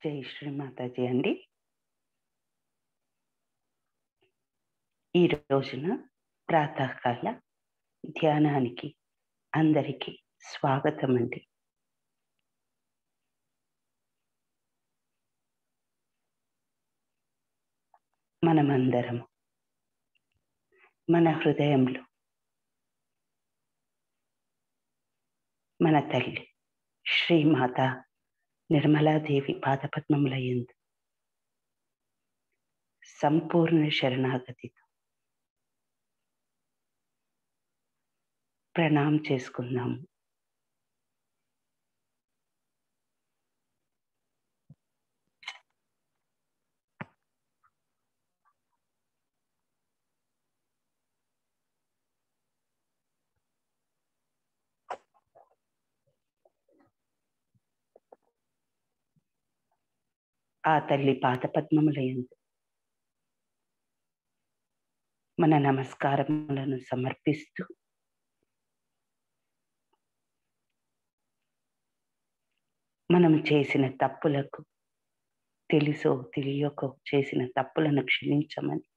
జై శ్రీమాతాజీ అండి. ఈ రోజున ప్రాతకాల ధ్యానానికి అందరికీ స్వాగతం అండి. మనమందరం మన హృదయంలో మన తల్లి శ్రీమాత నిర్మలాదేవి పాదపద్మముల యందు సంపూర్ణ శరణాగతితో ప్రణామం చేసుకుందాము. ఆ తల్లి పాదపద్మముల యందు మన నమస్కారములను సమర్పిస్తూ మనం చేసిన తప్పులకు, తెలుసో తెలియకో చేసిన తప్పులను క్షమించమని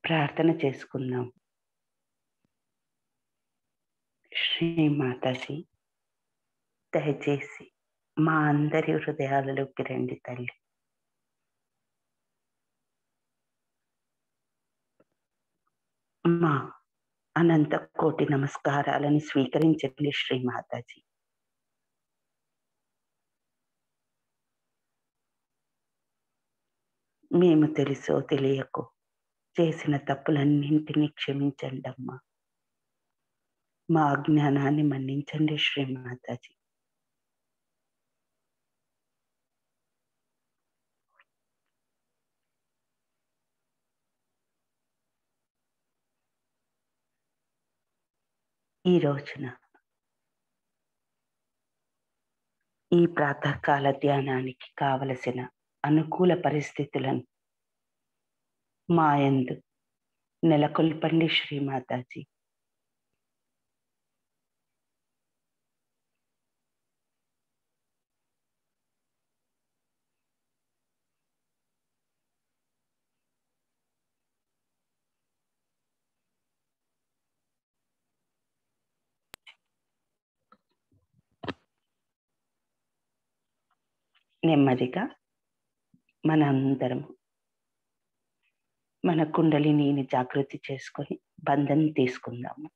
ప్రార్థన చేసుకుందాం. శ్రీమాతాజీ, దయచేసి మా అందరి హృదయాలలోకి రండి తల్లి. మా అనంత కోటి నమస్కారాలను స్వీకరించండి శ్రీమాతాజీ. మేము తెలుసో తెలియకో చేసిన తప్పులన్నింటినీ క్షమించండి అమ్మా. మా అజ్ఞానాన్ని మన్నించండి శ్రీమాతాజీ. ఈ రోజున ఈ ప్రాతకాల ధ్యానానికి కావలసిన అనుకూల పరిస్థితులను మా యందు నెలకొల్పండి శ్రీమాతాజీ. నెమ్మదిగా మనందరం మన కుండలిని జాగృతి చేసుకొని బంధం తీసుకుందాము.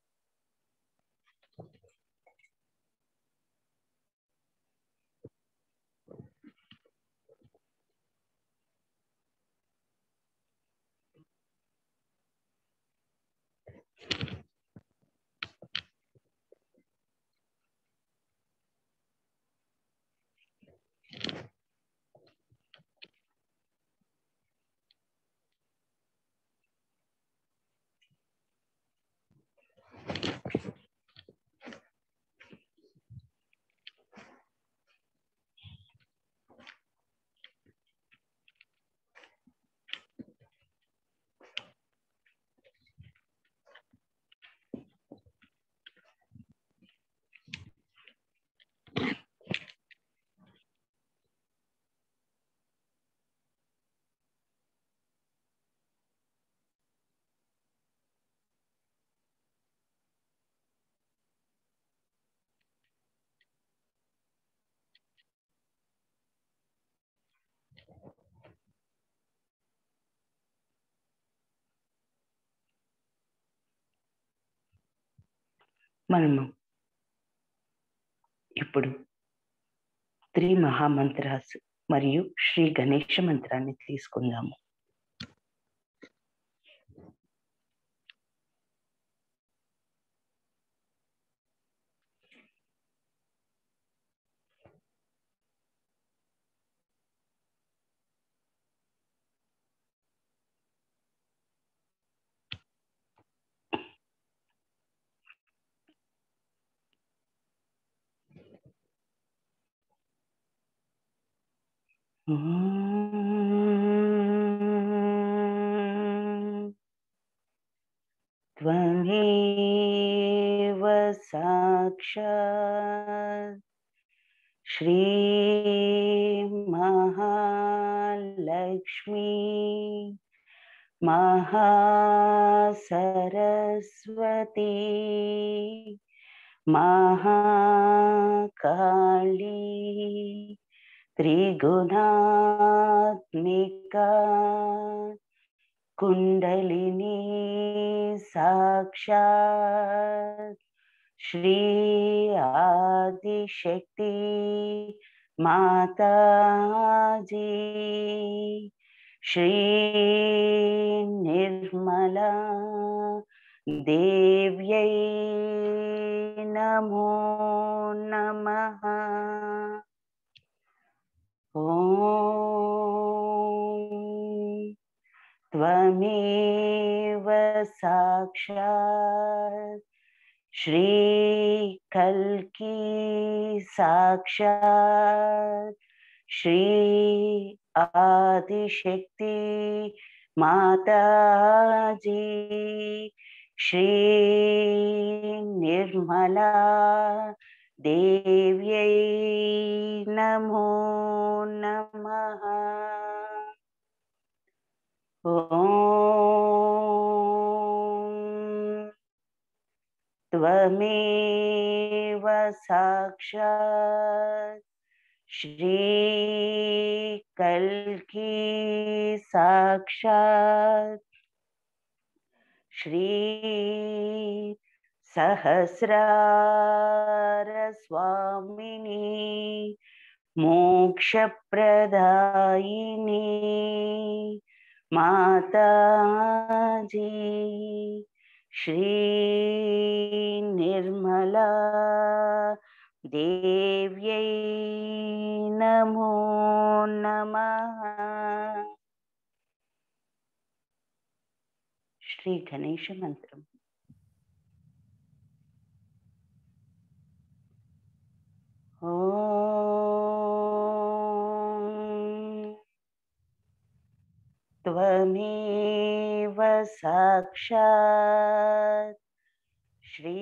మనము ఇప్పుడు త్రి మహామంత్రాస్ మరియు శ్రీ గణేష మంత్రాన్ని తీసుకుందాము. त्वमेव साक्षात् श्री लक्ष्मी महासरस्वती महाकाली त्रिगुणात्मिका कुंडलिनी साक्षात् श्री आदिशक्ति माताजी श्री निर्मला देव्यै नमो नमः। ॐ त्वमेव साक्षात् श्री कल्की साक्षात् श्री आदिशक्ति माताजी श्री निर्मला देव्यै नमो नमः। ॐ त्वमेव साक्षात् श्री कल्की साक्षात् श्री सहस्रार स्वामिनी मोक्षप्रदायिनी माताजी श्री निर्मला देव्यै नमो नमः। श्री गणेश मंत्रम। ॐ त्वमेव साक्षात् श्री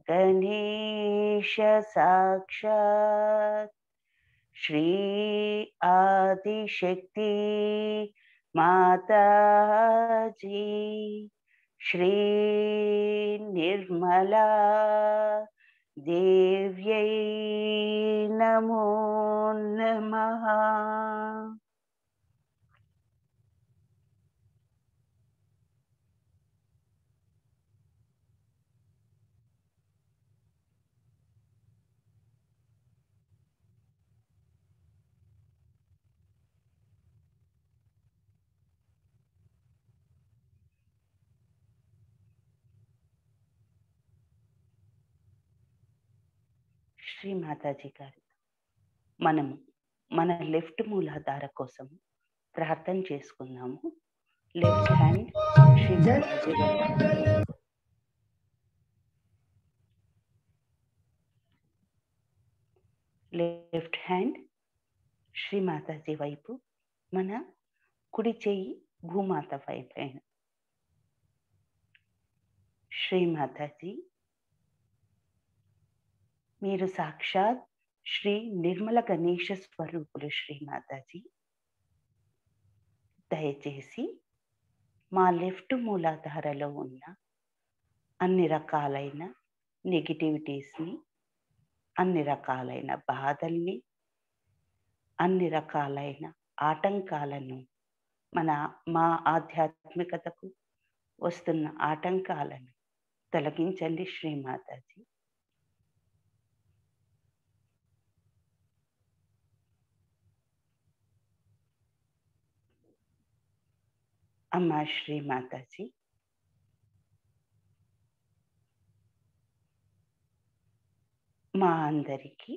गणेश साक्षात् श्री आदिशक्ति माताजी श्री निर्मला देव्यै नमो नमः। శ్రీ మాతాజీ గారు, మనము మన లెఫ్ట్ మూలాధార కోసం ప్రార్థన చేసుకుందాము. లెఫ్ట్ హ్యాండ్ శ్రీ మాతాజీ వైపు, లెఫ్ట్ హ్యాండ్ శ్రీ మాతాజీ వైపు, మన కుడి చెయ్యి భూమాత వైపైన. శ్రీ మాతాజీ, మీరు సాక్షాత్ శ్రీ నిర్మల గణేశ స్వరూపులు. శ్రీ మాతాజీ, దయచేసి మా లెఫ్ట్ మూలాధారలో ఉన్న అన్ని రకాలైన నెగిటివిటీస్ని, అన్ని రకాలైన బాధల్ని, అన్ని రకాలైన ఆటంకాలను, మా ఆధ్యాత్మికతకు వస్తున్న ఆటంకాలను తొలగించండి. శ్రీ మాతాజీ, అమ్మా శ్రీ మాతాజీ, మా అందరికీ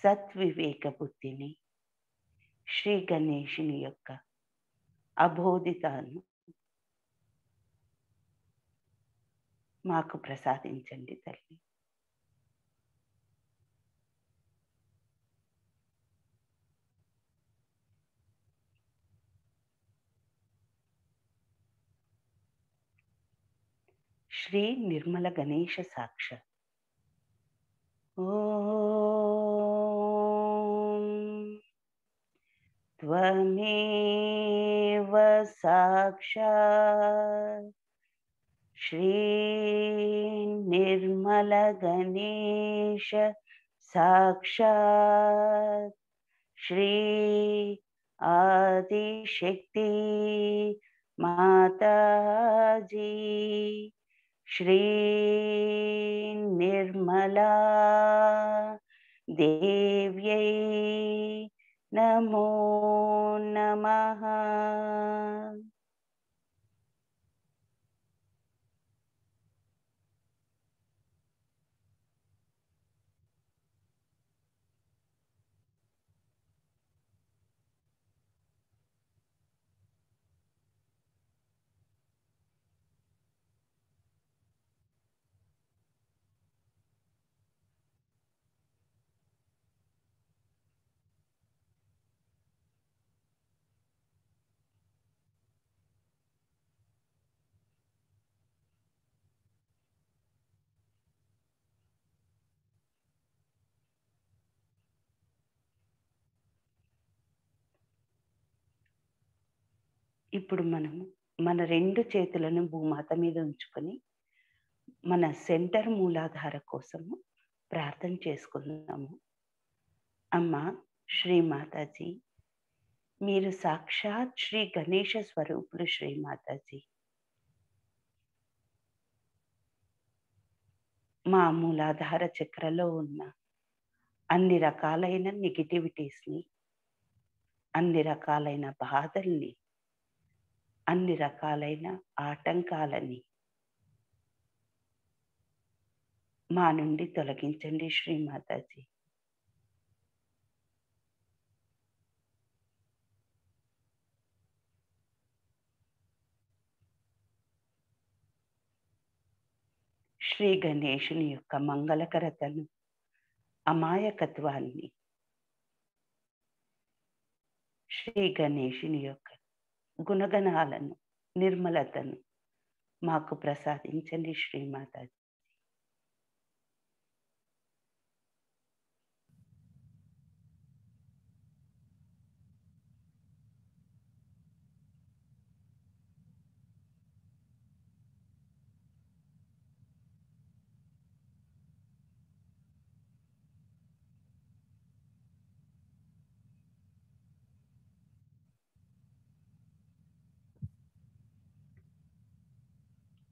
సద్వివేక బుద్ధిని, శ్రీ గణేశుని యొక్క అబోధితాను మాకు ప్రసాదించండి తల్లి. శ్రీ నిర్మల గణేశ సాక్షాత్. ఓం త్వమేవ साक्षात् श्री निर्मल गणेश साक्षात् श्री आदिशक्ति माता जी श्री निर्मला देव्यै नमो नमः। ఇప్పుడు మనము మన 2 చేతులను భూమాత మీద ఉంచుకొని, మన సెంటర్ మూలాధార కోసము ప్రార్థన చేసుకుందాము. అమ్మ శ్రీ మాతాజీ, మీరు సాక్షాత్ శ్రీ గణేశ స్వరూపులు శ్రీ మాతాజీ. మా మూలాధార చక్రలో ఉన్న అన్ని రకాలైన నెగటివిటీస్‌ని, అన్ని రకాలైన బాధల్ని, అన్ని రకాలైన ఆటంకాలని మా నుండి తొలగించండి శ్రీ మాతాజీ. శ్రీ గణేశుని యొక్క మంగళకరతను, అమాయకత్వాన్ని, శ్రీ గణేశుని యొక్క గుణగణాలను, నిర్మలతను మాకు ప్రసాదించండి శ్రీ మాతాజీ.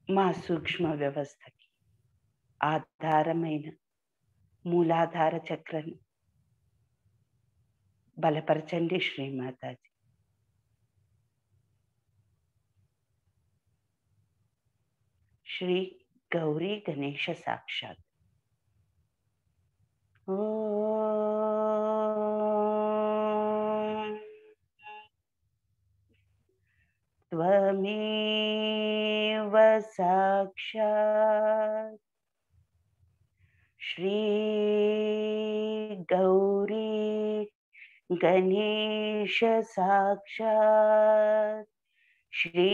మా సూక్ష్మ వ్యవస్థకి ఆధారమైన మూలాధార చక్రను బలపరచండి శ్రీ మాతాజీ. శ్రీ గౌరీ గణేశ సాక్షాత్. ఓం త్వమేవ సాక్షాత్ శ్రీ గౌరీ గణేశ సాక్షాత్ श्री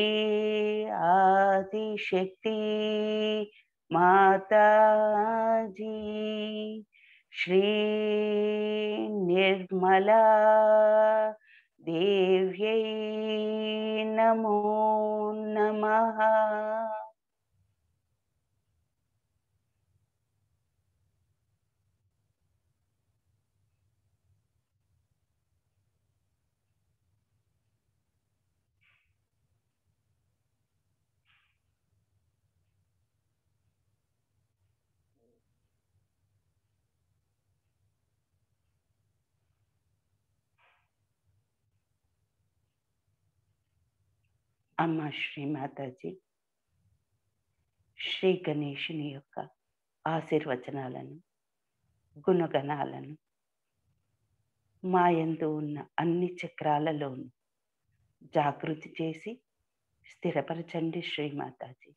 आदिशक्ति माता जी श्री निर्मला देव्यै नमो नमः। అమ్మ శ్రీ మాతాజీ, శ్రీ గణేశుని యొక్క ఆశీర్వచనాలను, గుణగణాలను మా యందు ఉన్న అన్ని చక్రాలలోనూ జాగృతి చేసి స్థిరపరచండి శ్రీ మాతాజీ.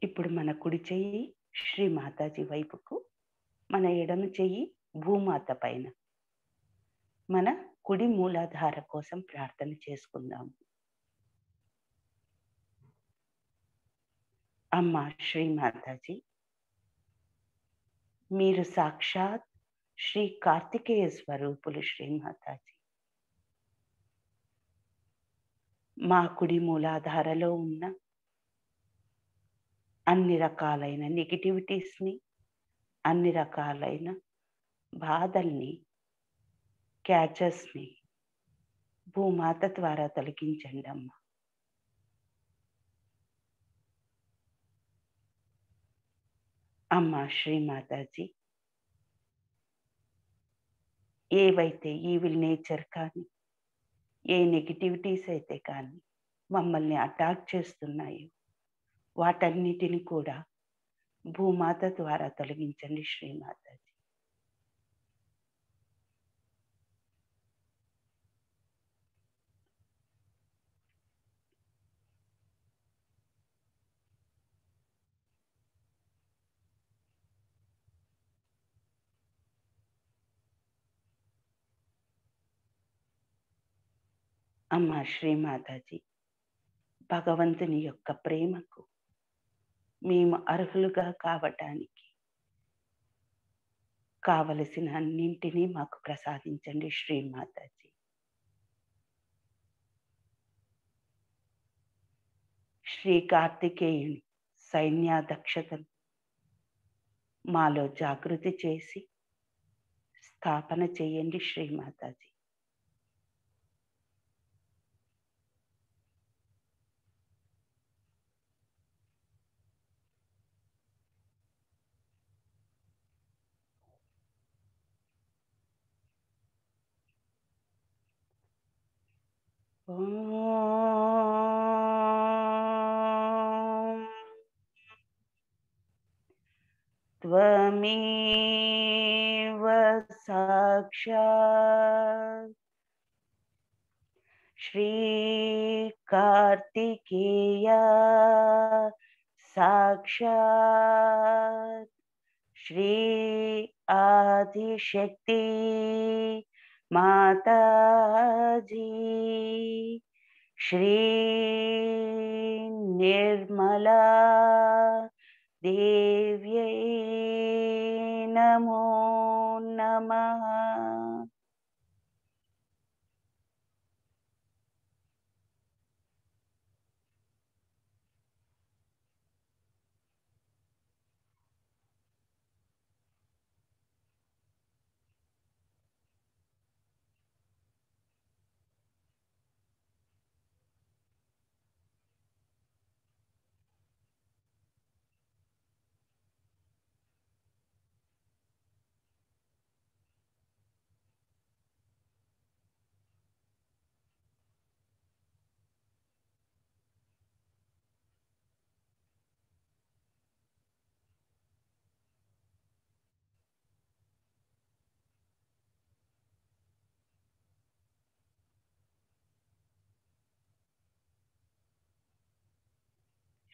ఇప్పుడు మన కుడి చెయ్యి శ్రీ మాతాజీ వైపుకు, మన ఎడమ చెయ్యి భూమాత పైన. మన కుడి మూలాధార కోసం ప్రార్థన చేసుకుందాం. అమ్మా శ్రీ మాతాజీ, మీరు సాక్షాత్ శ్రీ కార్తికేయ స్వరూపులు శ్రీ మాతాజీ. మా కుడి మూలాధారలో ఉన్న అన్ని రకాలైన నెగటివిటీస్ని, అన్ని రకాలైన బాధల్ని, క్యాచెస్ని భూమాత ద్వారా తొలగించండి అమ్మా. అమ్మా శ్రీ మాతాజీ, ఏవైతే ఈవిల్ నేచర్ కానీ, ఏ నెగటివిటీస్ అయితే కానీ మమ్మల్ని అటాక్ చేస్తున్నాయో వాటన్నిటిని కూడా భూమాత ద్వారా తొలగించండి శ్రీ మాతాజీ. అమ్మా శ్రీ మాతాజీ, భగవంతుని యొక్క ప్రేమకు మేము అర్హులుగా కావటానికి కావలసిన అన్నింటినీ మాకు ప్రసాదించండి శ్రీ మాతాజీ. శ్రీ కార్తికేయుని సైన్యాధ్యక్షతను మాలో జాగృతి చేసి స్థాపన చేయండి శ్రీ మాతాజీ. त्वमेव साक्षात् श्रीकार्तिकेय साक्षात् श्री आदिशक्ति माताजी श्री निर्मला देव्यै नमो नमः।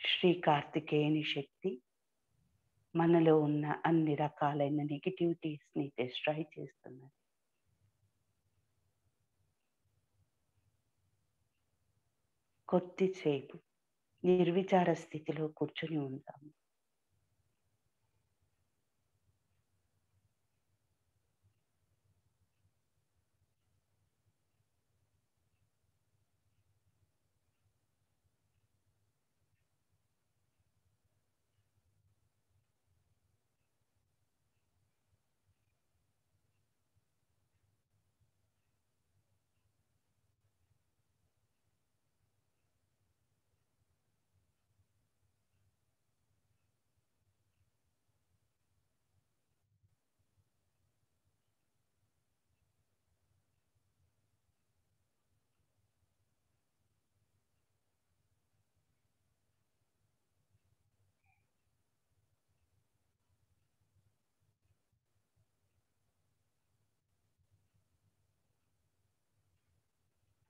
శ్రీ కార్తికేయుని శక్తి మనలో ఉన్న అన్ని రకాలైన నెగటివిటీస్ని డిస్ట్రాయ్ చేస్తున్నది. కొద్దిసేపు నిర్విచార స్థితిలో కూర్చుని ఉంటాము.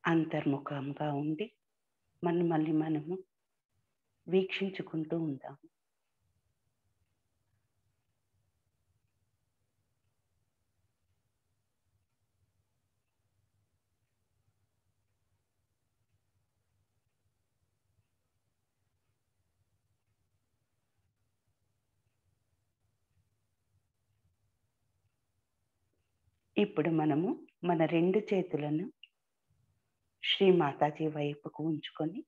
అంతర్ముఖంగా ఉండి మనము వీక్షించుకుంటూ ఉంటాము. ఇప్పుడు మనము మన 2 చేతులను శ్రీ మాతాజీ వైపుకు ఉంచుకొని,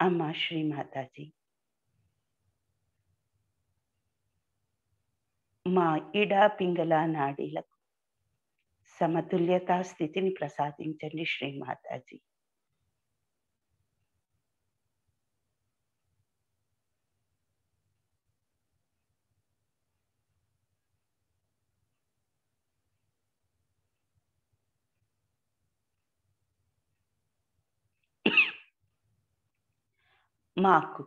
అమ్మ శ్రీ మాతాజీ, మా ఇడ పింగళ నాడీలకు సమతుల్యతా స్థితిని ప్రసాదించండి శ్రీ మాతాజీ. మాకు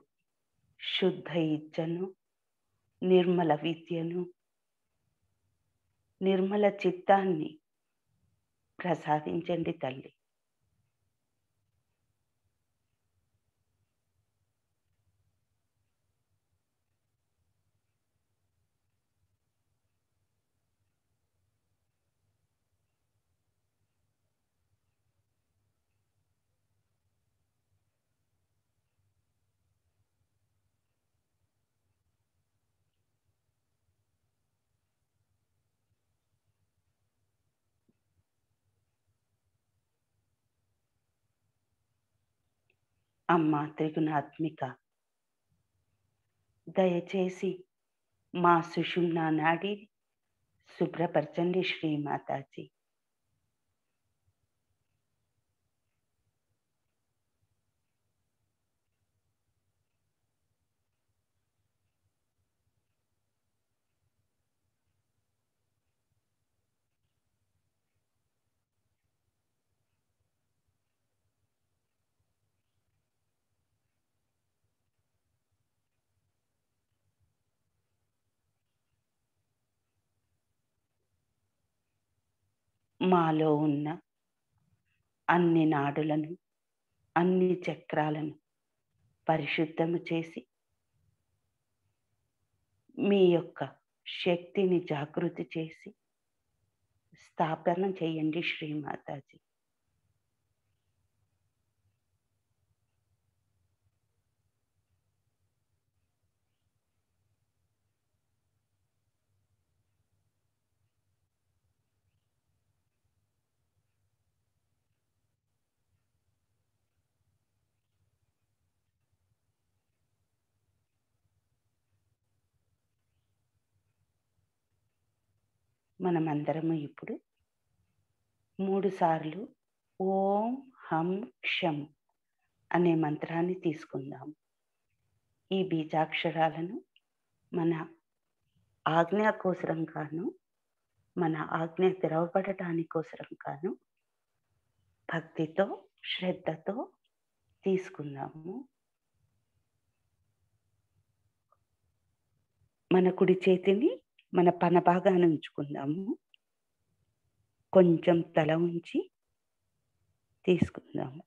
శుద్ధ ఇచ్చను, నిర్మల విద్యను, నిర్మల చిత్తాన్ని ప్రసాదించండి తల్లి. అమ్మ త్రిగుణాత్మిక, దయచేసి మా సుషుమ్నా నాడి శుభ్రపరచండి శ్రీ మాతాజీ. మాలో ఉన్న అన్ని నాడులను, అన్ని చక్రాలను పరిశుద్ధము చేసి, మీ యొక్క శక్తిని జాగృతి చేసి స్థాపన చేయండి శ్రీ మాతాజీ. మనమందరము ఇప్పుడు 3 సార్లు ఓం హం క్షం అనే మంత్రాన్ని తీసుకుందాం. ఈ బీజాక్షరాలను మన ఆజ్ఞాకోసరం గాను, మన ఆజ్ఞ తెరవబడటానికోసరం గాను భక్తితో, శ్రద్ధతో తీసుకుందాము. మన కుడి చేతిని మన పన భాగాన ఉంచుకుందాము. కొంచెం తల ఉంచి తీసుకుందాము.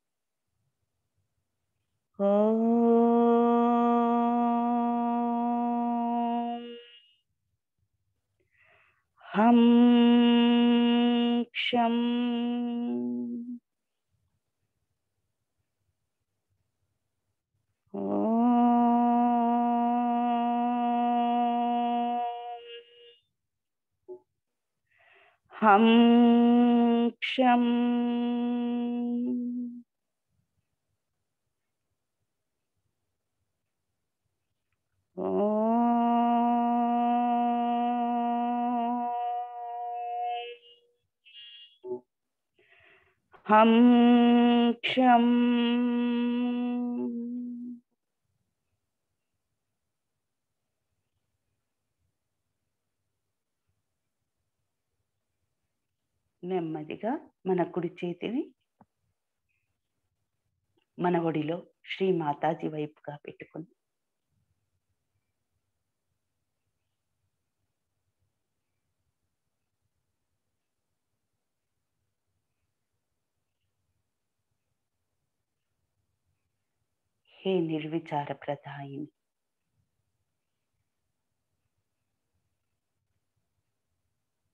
హం క్షం హం క్షం హం క్షం నెమ్మదిగా మన కుడి చేతిని మన ఒడిలో శ్రీ మాతాజీ వైపుగా పెట్టుకుని హే నిర్విచార ప్రదాయిని,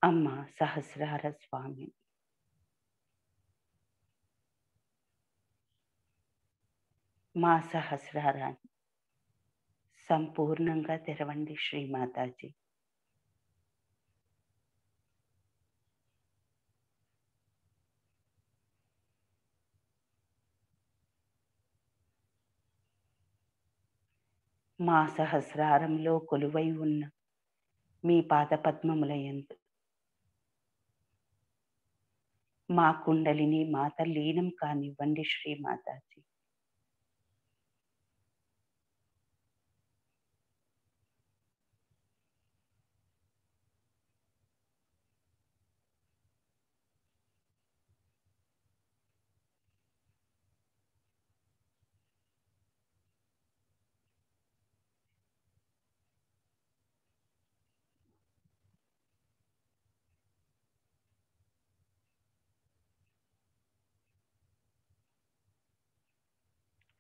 అమ్మ సహస్రార స్వామి, మా సహస్రారాన్ని సంపూర్ణంగా తెరవండి శ్రీ మాతాజీ. మా సహస్రారంలో కొలువై ఉన్న మీ పాదపద్మములయందు మా కుండలిని మాత లీనం కానివ్వండి శ్రీమాతాజీ.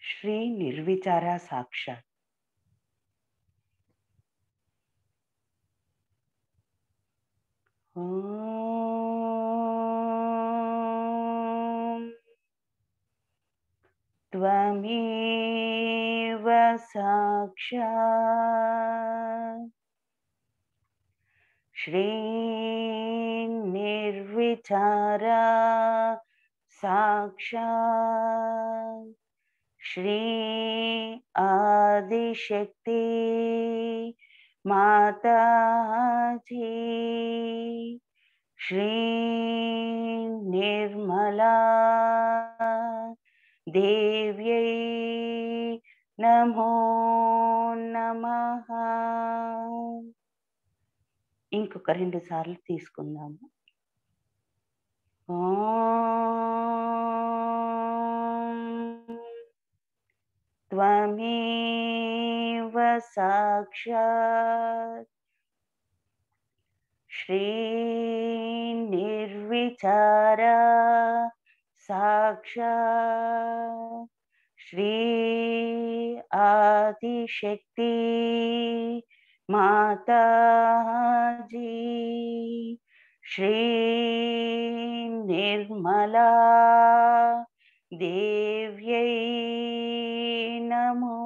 శ్రీ నిర్విచార సాక్షాత్ ఓం త్వమేవ సాక్షాత్ శ్రీ నిర్విచార సాక్షాత్ శ్రీ ఆదిశక్తి మాతాజీ శ్రీ నిర్మలా దేవ్యై నమో నమః. ఇంకొక 2 సార్లు తీసుకుందాము. ఓం త్వమేవ సాక్షాత్ శ్రీ నిర్విచార సాక్షాత్ శ్రీ ఆదిశక్తి మాతాజీ శ్రీ నిర్మలా దేవ్యై నమో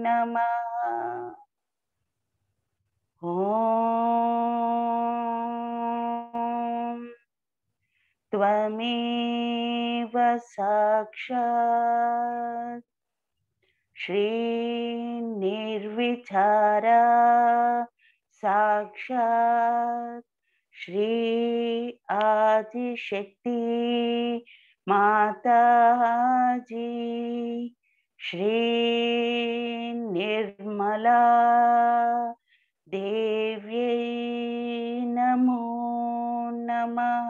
నమః. ఓం త్వమేవ సాక్షాత్ శ్రీ నిర్విచార సాక్షాత్ శ్రీ ఆదిశక్తి మాతాజీ శ్రీ నిర్మలా దేవ్యై నమో నమః.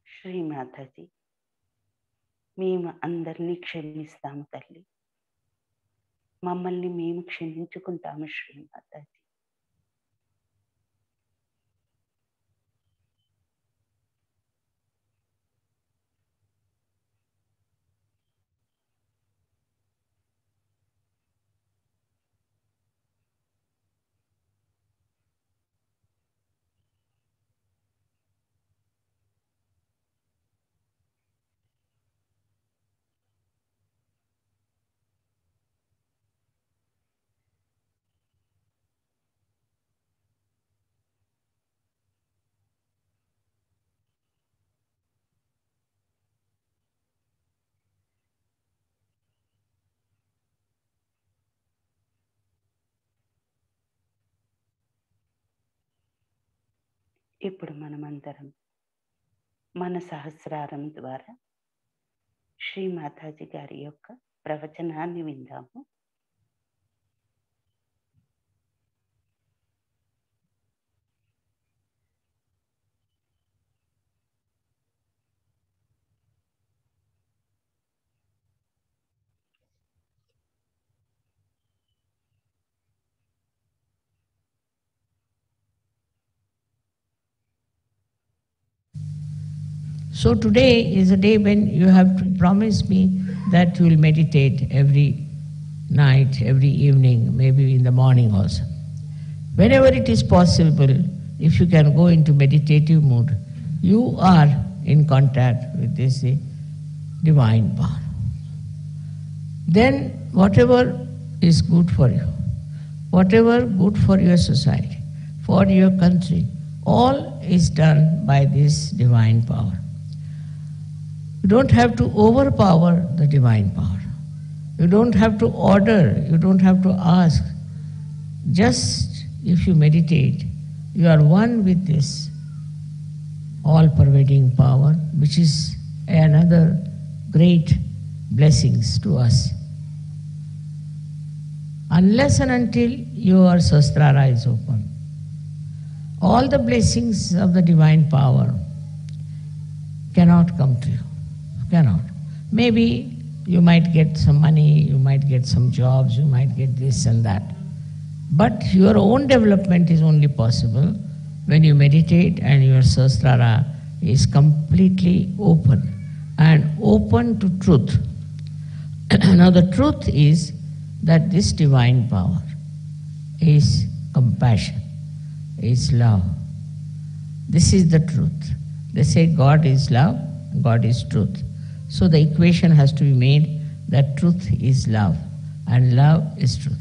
శ్రీమాతాజీ, మేము అందరినీ క్షమిస్తాము తల్లి. మమ్మల్ని మేము క్షమించుకుంటాము శ్రీమాతాజీ. ఇప్పుడు మనమందరం మన సహస్రారం ద్వారా శ్రీమాతాజీ గారి యొక్క ప్రవచనాన్ని విందాము. So today is a day when you have to promise me that you will meditate every night, every evening, maybe in the morning also. Whenever it is possible, if you can go into meditative mood, you are in contact with this divine power. Then whatever is good for you, whatever good for your society, for your country, all is done by this divine power. You don't have to overpower the divine power. You don't have to order, you don't have to ask. Just if you meditate, you are one with this all-pervading power, which is another great blessings to us. Unless and until your Sahasrara is open, all the blessings of the divine power cannot come to you. Cannot. Maybe you might get some money, you might get some jobs, you might get this and that. But your own development is only possible when you meditate and your Sahasrara is completely open and open to truth. Now the truth is that this divine power is compassion, is love. This is the truth. They say God is love, God is truth. So the equation has to be made that truth is love and love is truth.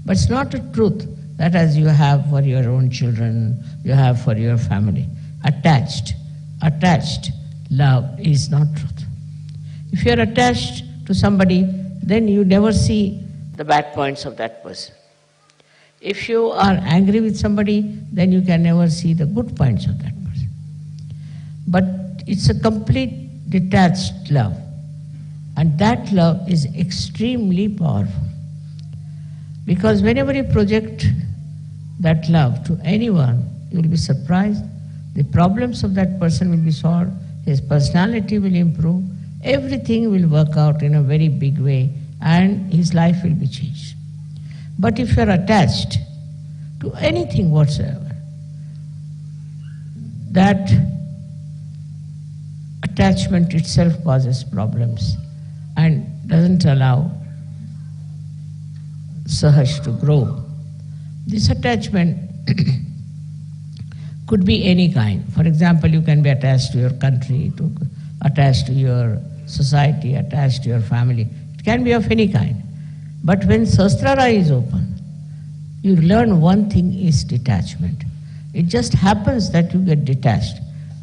But it's not a truth that as you have for your own children, you have for your family. Attached love is not truth. If you are attached to somebody, then you never see the bad points of that person. If you are angry with somebody, then you can never see the good points of that person. But it's a complete detached love. And that love is extremely powerful. Because whenever you project that love to anyone, you will be surprised. The problems of that person will be solved, his personality will improve, everything will work out in a very big way, and his life will be changed. But if you are attached to anything whatsoever, that attachment itself causes problems and doesn't allow Sahaj to grow. This attachment could be any kind. For example, you can be attached to your country, attached to your society, attached to your family. It can be of any kind. But when Sahasrara is open, you learn one thing is detachment. It just happens that you get detached.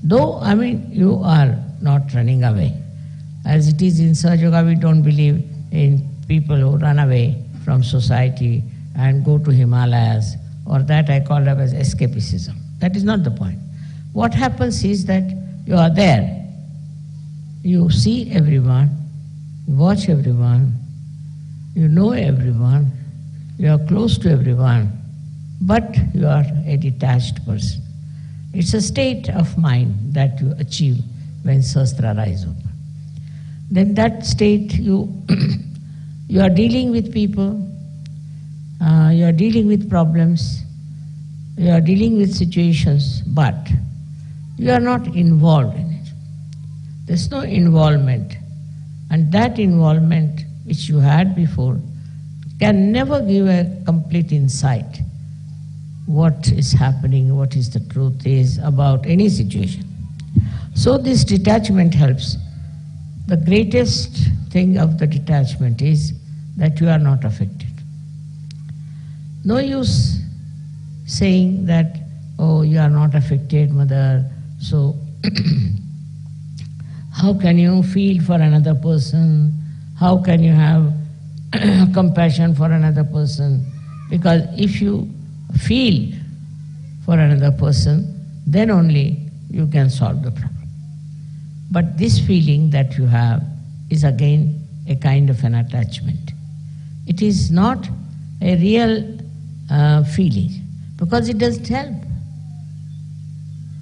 Though, you are not running away. As it is in Sahaja Yoga, we don't believe in people who run away from society and go to Himalayas, or that I call it as escapism. That is not the point. What happens is that you are there. You see everyone, you watch everyone, you know everyone, you are close to everyone, but you are a detached person. It's a state of mind that you achieve when Sahasrara is open. Then that state you are dealing with people, you are dealing with problems, you are dealing with situations, but you are not involved in it. There's no involvement. And that involvement which you had before can never give a complete insight what is happening, what is the truth is about any situation. So this detachment helps. The greatest thing of the detachment is that you are not affected. No use saying that, oh, you are not affected, mother, so how can you feel for another person? How can you have compassion for another person? Because if you feel for another person, then only you can solve the problem. But this feeling that you have is again a kind of an attachment. It is not a real feeling, because it doesn't help.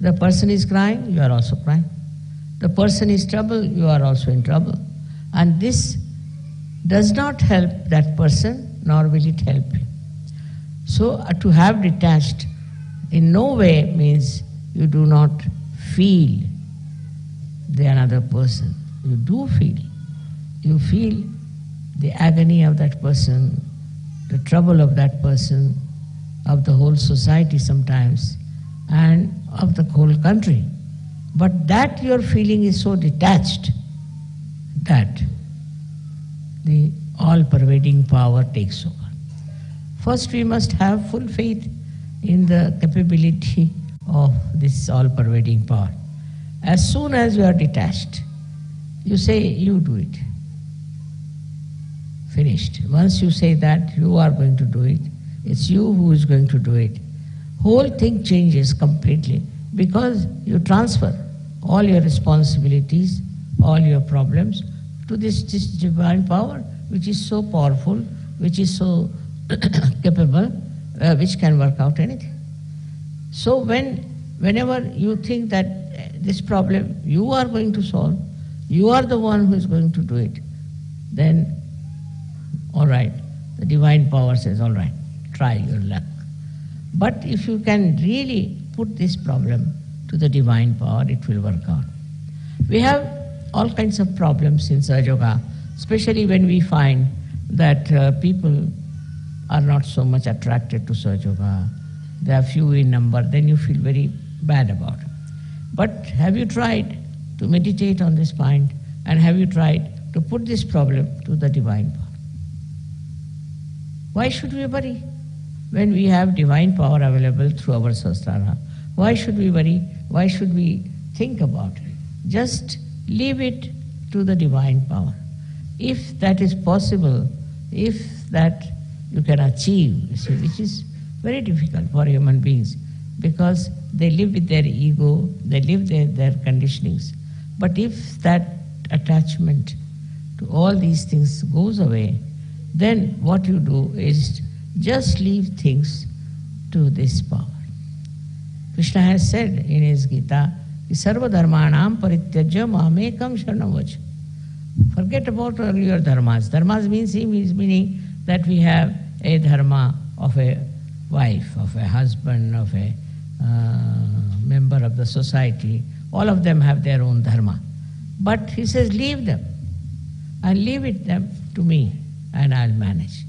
The person is crying, you are also crying. The person is trouble, you are also in trouble. And this does not help that person, nor will it help you. So to have detached in no way means you do not feel the another person. You do feel. You feel the agony of that person, the trouble of that person, of the whole society sometimes, and of the whole country. But that your feeling is so detached that the all-pervading power takes over. First, we must have full faith in the capability of this all-pervading power. As soon as you are detached, you say, you do it. Finished. Once you say that you are going to do it, it's you who is going to do it, whole thing changes completely, because you transfer all your responsibilities, all your problems to this divine power, which is so powerful, which is so capable, which can work out anything. So whenever you think that this problem you are going to solve, you are the one who is going to do it, then all right, the divine power says, all right, try your luck. But if you can really put this problem to the divine power, it will work out. We have all kinds of problems in Sahaja Yoga, especially when we find that people are not so much attracted to Sahaja Yoga. They are few in number, then you feel very bad about it. But have you tried to meditate on this point, and have you tried to put this problem to the divine power? Why should we worry when we have divine power available through our Sahasrara? Why should we worry? Why should we think about it? Just leave it to the divine power. If that is possible, if that you can achieve, you see, which is very difficult for human beings, because they live with their ego, they live their conditionings. But if that attachment to all these things goes away, then what you do is just leave things to this power. Krishna has said in his Gita, Sarva dharmanam parityajya mamekam sharanam vacha. Forget about all your dharmas. Dharmas meaning that we have a dharma of a wife, of a husband, of a member of the society. All of them have their own dharma. But he says, leave them and leave it them to me, and I'll manage.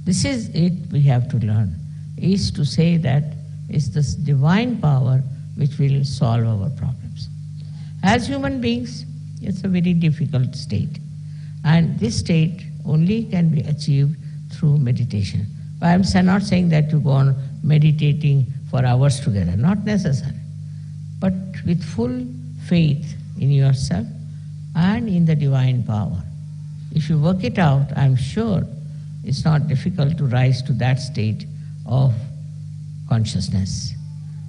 This is it we have to learn, is to say that it's this divine power which will solve our problems. As human beings, it's a very difficult state. And this state only can be achieved through meditation. But I'm not saying that you go on meditating for hours together, not necessary. But with full faith in yourself and in the divine power. If you work it out, I'm sure it's not difficult to rise to that state of consciousness.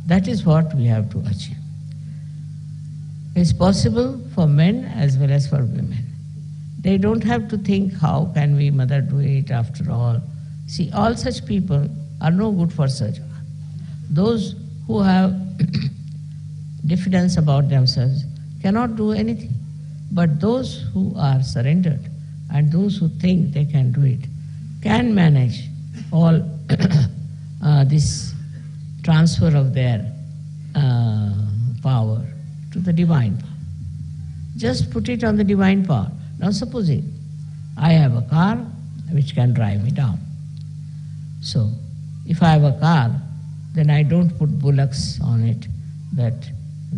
That is what we have to achieve. It's possible for men as well as for women. They don't have to think, how can we, mother, do it after all? See, all such people are no good for surgery. Those who have diffidence about themselves cannot do anything. But those who are surrendered and those who think they can do it can manage all this transfer of their power to the divine power. Just put it on the divine power. Now supposing I have a car which can drive me down. So if I have a car, then I don't put bullocks on it, that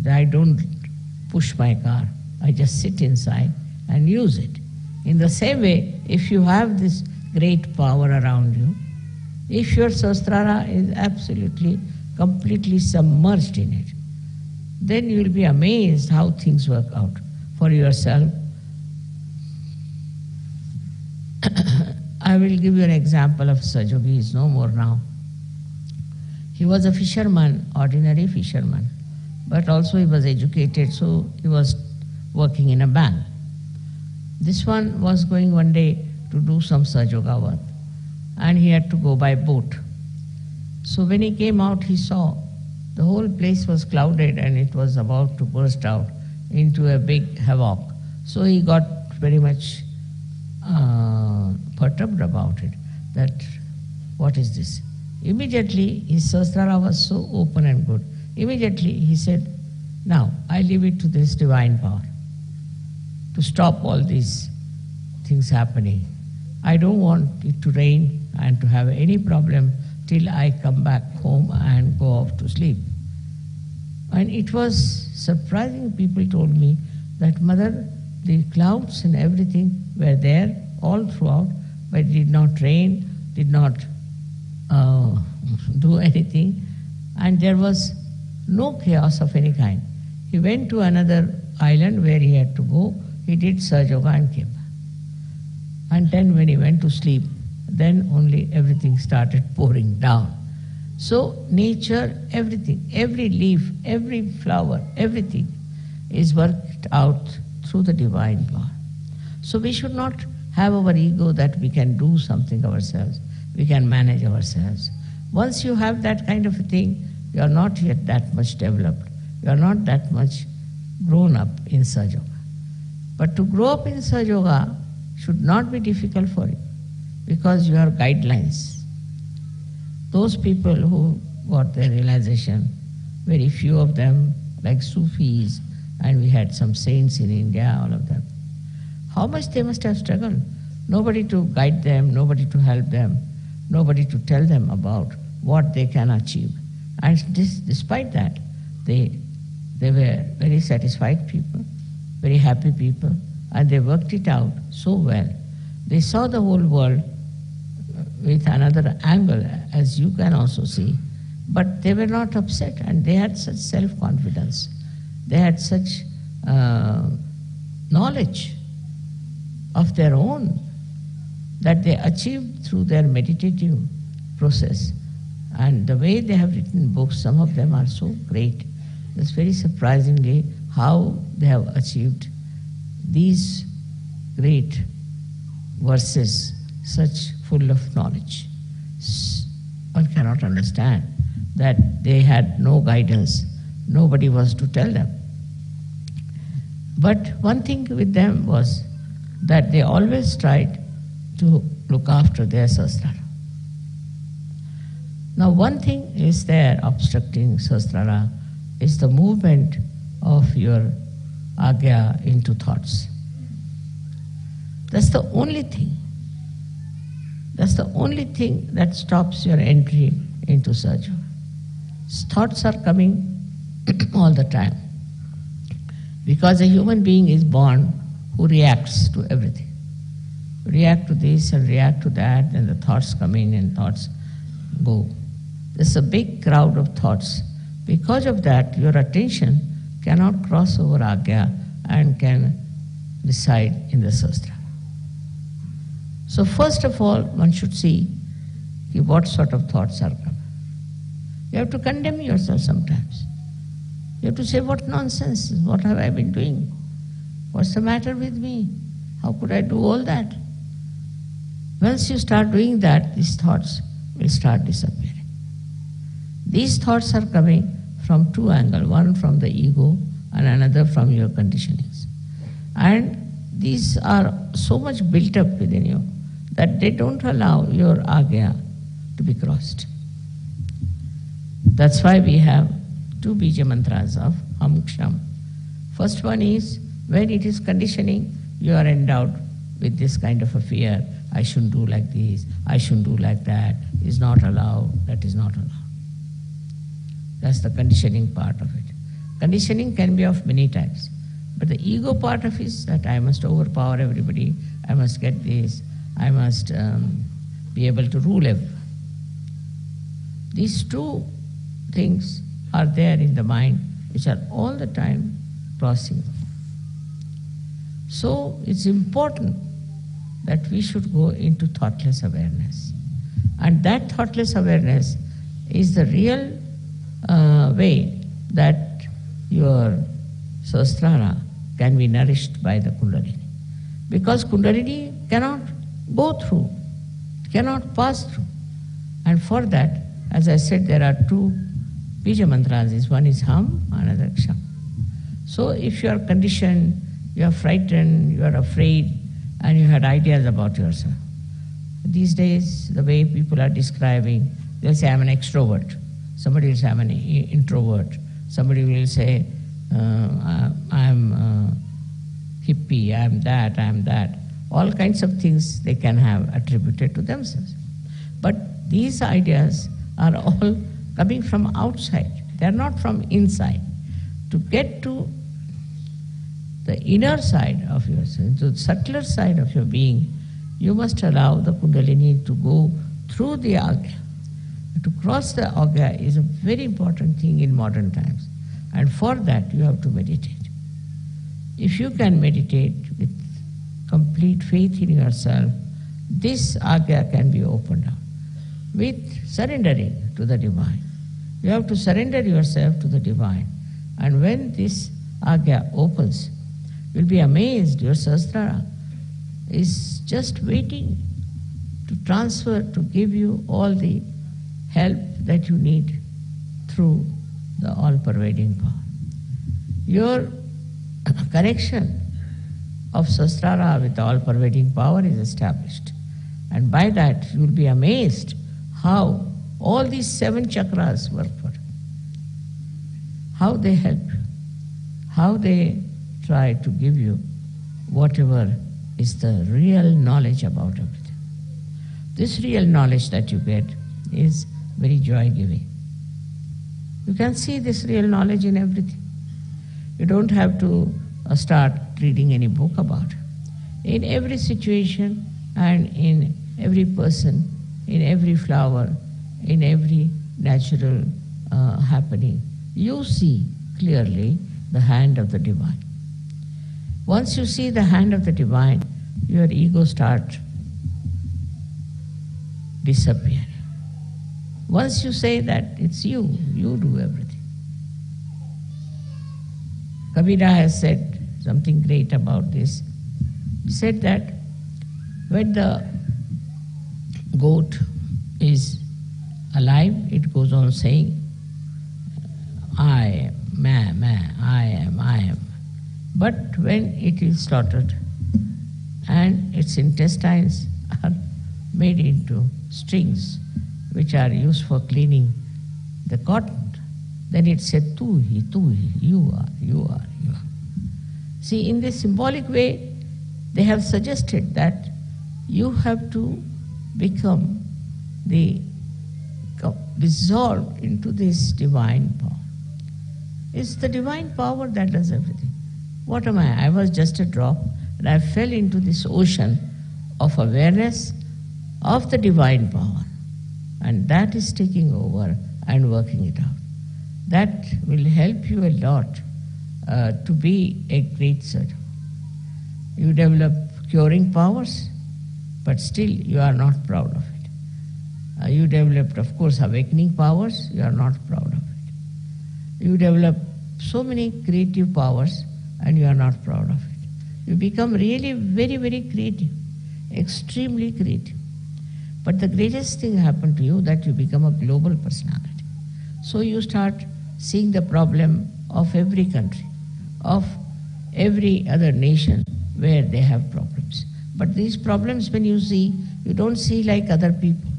I don't push my car. I just sit inside and use it. In the same way, if you have this great power around you, if your Sahasrara is absolutely, completely submerged in it, then you will be amazed how things work out for yourself. I will give you an example of Sahaja. He is no more now. He was a fisherman, ordinary fisherman, but also he was educated, so he was working in a bank. This one was going one day to do some Sahaja Yoga work, and he had to go by boat. So when he came out, he saw the whole place was clouded and it was about to burst out into a big havoc. So he got very much perturbed about it, that what is this? Immediately his Sahasrara was so open and good. Immediately he said, now I leave it to this divine power. to stop all these things happening. I don't want it to rain and to have any problem till I come back home and go off to sleep. And it was surprising. People told me that, Mother, the clouds and everything were there all throughout, but it did not rain, did not do anything, and there was no chaos of any kind. He went to another island where he had to go. He did Sahaja Yoga and came back. And then when he went to sleep, then only everything started pouring down. So nature, everything, every leaf, every flower, everything is worked out through the divine power. So we should not have our ego that we can do something ourselves, we can manage ourselves. Once you have that kind of a thing, you are not yet that much developed. You are not that much grown up in Sahaja Yoga. But to grow up in Sahaja Yoga should not be difficult for you, because you have guidelines. Those people who got their realization, very few of them, like Sufis, and we had some saints in India, all of them. How much they must have struggled. Nobody to guide them, nobody to help them, nobody to tell them about what they can achieve. And despite that, they were very satisfied people, very happy people, and they worked it out so well. They saw the whole world with another angle, as you can also see, but they were not upset, and they had such self-confidence. They had such knowledge of their own that they achieved through their meditative process. And the way they have written books, some of them are so great. It's very surprisingly how they have achieved these great verses, such full of knowledge. One cannot understand that they had no guidance. Nobody was to tell them. But one thing with them was that they always tried to look after their sahasrara. Now one thing is there obstructing sahasrara is the movement of your agya into thoughts. That's the only thing. That's the only thing that stops your entry into Sahaja Yoga. Thoughts are coming all the time, because a human being is born who reacts to everything. React to this and react to that, and the thoughts come in and thoughts go. There's a big crowd of thoughts. Because of that, your attention cannot cross over agya and can reside in the sahasrara. So first of all, one should see what sort of thoughts are coming. You have to condemn yourself sometimes. You have to say, what nonsense, what have I been doing? What's the matter with me? How could I do all that? Once you start doing that, these thoughts will start disappearing. These thoughts are coming from two angles, one from the ego and another from your conditionings. And these are so much built up within you that they don't allow your agya to be crossed. That's why we have two bija mantras of Ham Ksham. First one is, when it is conditioning, you are endowed with this kind of a fear. I shouldn't do like this, I shouldn't do like that, is not allowed, that is not allowed. That's the conditioning part of it. Conditioning can be of many types. But the ego part of it is that I must overpower everybody, I must get this, I must be able to rule everyone. These two things are there in the mind, which are all the time crossing. So it's important that we should go into thoughtless awareness. And that thoughtless awareness is the real way that your sahasrara can be nourished by the Kundalini. Because Kundalini cannot go through, cannot pass through. And for that, as I said, there are two bija mantras. One is Ham, another Ksham. So if you are conditioned, you are frightened, you are afraid, and you had ideas about yourself. These days, the way people are describing, they'll say, I'm an extrovert. Somebody will say, I'm an introvert. Somebody will say, I'm hippie, I am that, I am that. All kinds of things they can have attributed to themselves. But these ideas are all coming from outside, they are not from inside. To get to the inner side of yourself, the subtler side of your being, you must allow the Kundalini to go through the Agya. To cross the Agya is a very important thing in modern times. And for that, you have to meditate. If you can meditate with complete faith in yourself, this Agya can be opened up with surrendering to the Divine. You have to surrender yourself to the Divine. And when this Agya opens, you'll be amazed. Your Sahasrara is just waiting to transfer, to give you all the help that you need through the all-pervading power. Your connection of Sahasrara with the all-pervading power is established. And by that, you'll be amazed how all these 7 chakras work for you, how they help you, how they try to give you whatever is the real knowledge about everything. This real knowledge that you get is very joy-giving. You can see this real knowledge in everything. You don't have to start reading any book about it. In every situation and in every person, in every flower, in every natural happening, you see clearly the hand of the Divine. Once you see the hand of the Divine, your ego starts disappearing. Once you say that it's you, you do everything. Kabira has said something great about this. He said that when the goat is alive, it goes on saying, I am, I am. But when it is slaughtered and its intestines are made into strings which are used for cleaning the cotton, then it said, tu hi, you are, you are, you are. See, in this symbolic way, they have suggested that you have to become dissolved into this divine power. It's the divine power that does everything. What am I? I was just a drop, and I fell into this ocean of awareness of the divine power. And that is taking over and working it out. That will help you a lot to be a great surgeon. You develop curing powers, but still you are not proud of it. You developed, of course, awakening powers, you are not proud of it. You develop so many creative powers, and you are not proud of it. You become really very, very creative, extremely creative. But the greatest thing happened to you that you become a global personality. So you start seeing the problem of every country, of every other nation where they have problems. But these problems, when you see, you don't see like other people,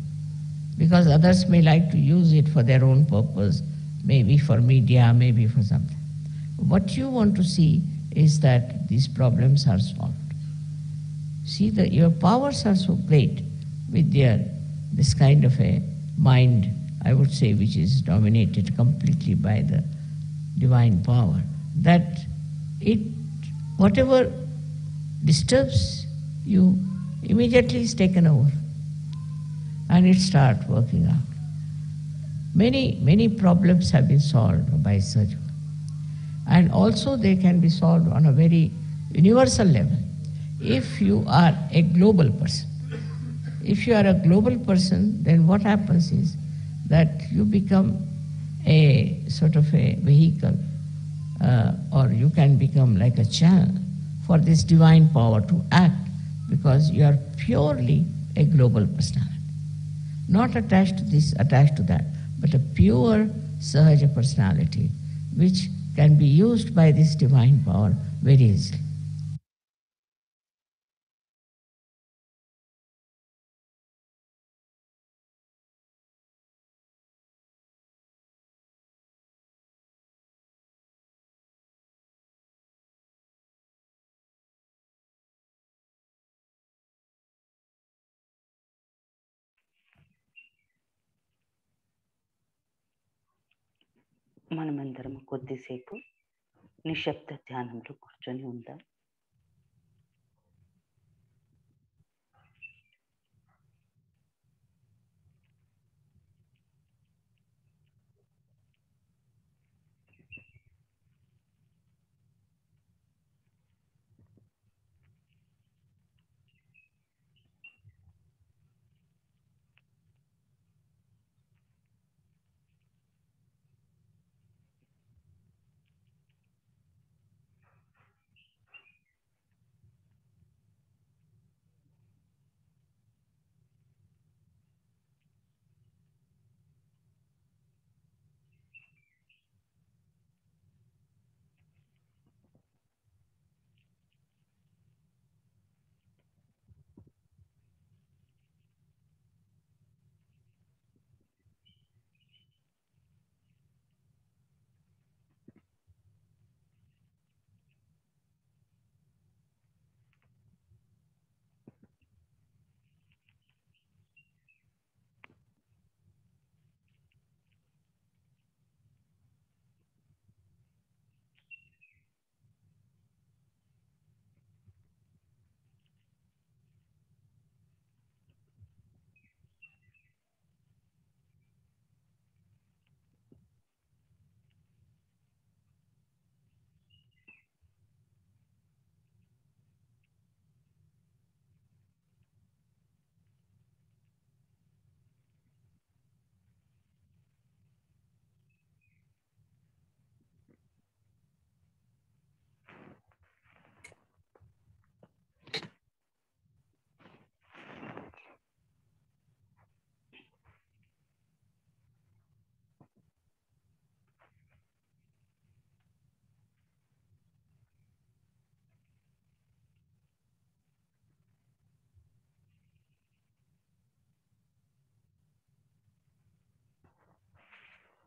because others may like to use it for their own purpose, maybe for media, maybe for something. What you want to see is that these problems are solved. See that your powers are so great with this kind of a mind, I would say, which is dominated completely by the divine power, that whatever disturbs you immediately is taken over and it starts working out. Many problems have been solved by surgery. And also they can be solved on a very universal level. If you are a global person, if you are a global person, then what happens is that you become a sort of a vehicle, or you can become like a channel for this divine power to act, because you are purely a global personality. Not attached to this, attached to that, but a pure Sahaja personality which can be used by this divine power very easily. మనమందరం కొద్దిసేపు నిశ్శబ్ద ధ్యానంలో కూర్చొని ఉందాం.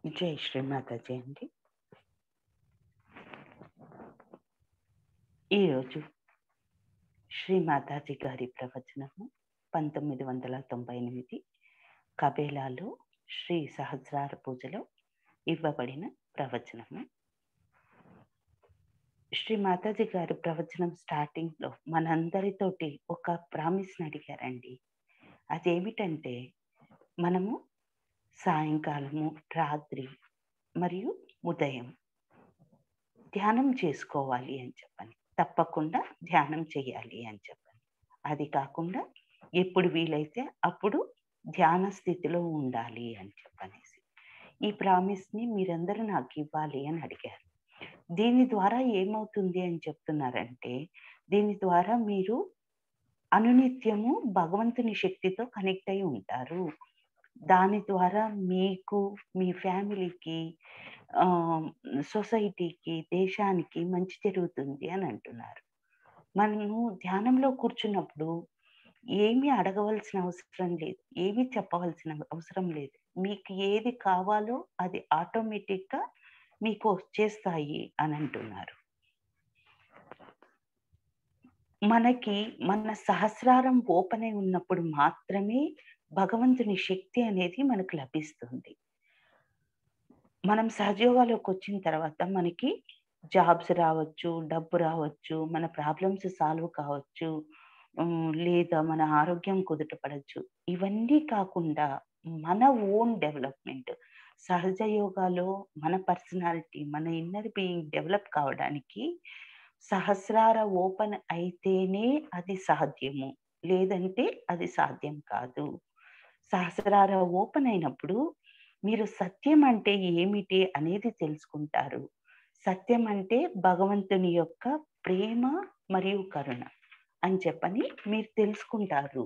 జై శ్రీ మాతాజీ అండి. ఈరోజు శ్రీ మాతాజీ గారి ప్రవచనము 1998 కబేలాలో శ్రీ సహస్రార పూజలో ఇవ్వబడిన ప్రవచనము. శ్రీ మాతాజీ గారి ప్రవచనం స్టార్టింగ్లో మనందరితోటి ఒక ప్రామిస్ని అడిగారండి. అదేమిటంటే, మనము సాయంకాలము, రాత్రి మరియు ఉదయం ధ్యానం చేసుకోవాలి అని చెప్పని, తప్పకుండా ధ్యానం చేయాలి అని చెప్పని, అది కాకుండా ఎప్పుడు వీలైతే అప్పుడు ధ్యాన స్థితిలో ఉండాలి అని చెప్పనేసి ఈ ప్రామిస్ని మీరందరూ నాకు ఇవ్వాలి అని అడిగారు. దీని ద్వారా ఏమవుతుంది అని చెప్తున్నారంటే, దీని ద్వారా మీరు అనునిత్యము భగవంతుని శక్తితో కనెక్ట్ అయి ఉంటారు. దాని ద్వారా మీకు, మీ ఫ్యామిలీకి, సొసైటీకి, దేశానికి మంచి జరుగుతుంది అని అంటున్నారు. మనము ధ్యానంలో కూర్చున్నప్పుడు ఏమీ అడగవలసిన అవసరం లేదు, ఏమీ చెప్పవలసిన అవసరం లేదు. మీకు ఏది కావాలో అది ఆటోమేటిక్గా మీకు వచ్చేస్తాయి అని అంటున్నారు. మనకి మన సహస్రారం ఓపెన్ అయి ఉన్నప్పుడు మాత్రమే భగవంతుని శక్తి అనేది మనకు లభిస్తుంది. మనం సహజయోగాలోకి వచ్చిన తర్వాత మనకి జాబ్స్ రావచ్చు, డబ్బు రావచ్చు, మన ప్రాబ్లమ్స్ సాల్వ్ కావచ్చు, లేదా మన ఆరోగ్యం కుదుటపడచ్చు. ఇవన్నీ కాకుండా మన ఓన్ డెవలప్మెంట్, సహజ యోగాలో మన పర్సనాలిటీ, మన ఇన్నర్ బీయింగ్ డెవలప్ కావడానికి సహస్రార ఓపెన్ అయితేనే అది సాధ్యము, లేదంటే అది సాధ్యం కాదు. సహస్రార ఓపెన్ అయినప్పుడు మీరు సత్యం అంటే ఏమిటి అనేది తెలుసుకుంటారు. సత్యం అంటే భగవంతుని యొక్క ప్రేమ మరియు కరుణ అని చెప్పని మీరు తెలుసుకుంటారు.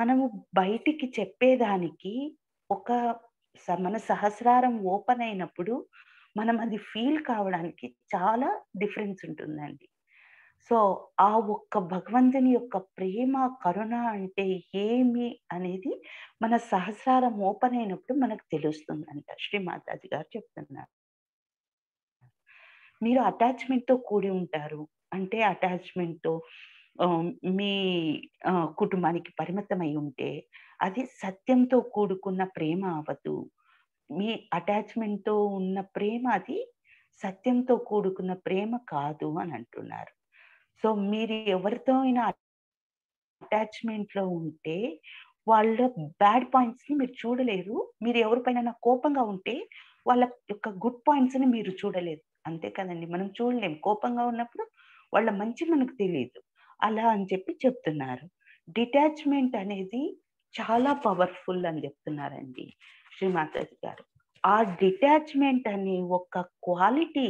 మనము బయటికి చెప్పేదానికి మన సహస్రారం ఓపెన్ అయినప్పుడు మనం అది ఫీల్ కావడానికి చాలా డిఫరెన్స్ ఉంటుందండి. సో ఆ ఒక్క భగవంతుని యొక్క ప్రేమ, కరుణ అంటే ఏమి అనేది మన సహస్రారం ఓపెన్ అయినప్పుడు మనకు తెలుస్తుందంట. శ్రీ మాతాజీ గారు చెప్తున్నారు. మీరు అటాచ్మెంట్తో కూడి ఉంటారు అంటే, అటాచ్మెంట్తో మీ కుటుంబానికి పరిమితమై ఉంటే అది సత్యంతో కూడుకున్న ప్రేమ అవ్వదు. మీ అటాచ్మెంట్‌తో ఉన్న ప్రేమ అది సత్యంతో కూడుకున్న ప్రేమ కాదు అని అంటున్నారు. సో, మీరు ఎవరితో అయినా అటాచ్మెంట్‌లో ఉంటే వాళ్ళ బ్యాడ్ పాయింట్స్‌ని మీరు చూడలేరు. మీరు ఎవరిపైనైనా కోపంగా ఉంటే వాళ్ళ యొక్క గుడ్ పాయింట్స్‌ని మీరు చూడలేరు. అంతే కదండీ! మనం చూడలేం. కోపంగా ఉన్నప్పుడు వాళ్ళ మంచి మనకు తెలీదు. అలా అని చెప్పి చెప్తున్నారు. డిటాచ్‌మెంట్ అనేది చాలా పవర్‌ఫుల్ అని చెప్తున్నారండి శ్రీ మాతాజీ గారు. ఆ డిటాచ్‌మెంట్ అనే ఒక క్వాలిటీ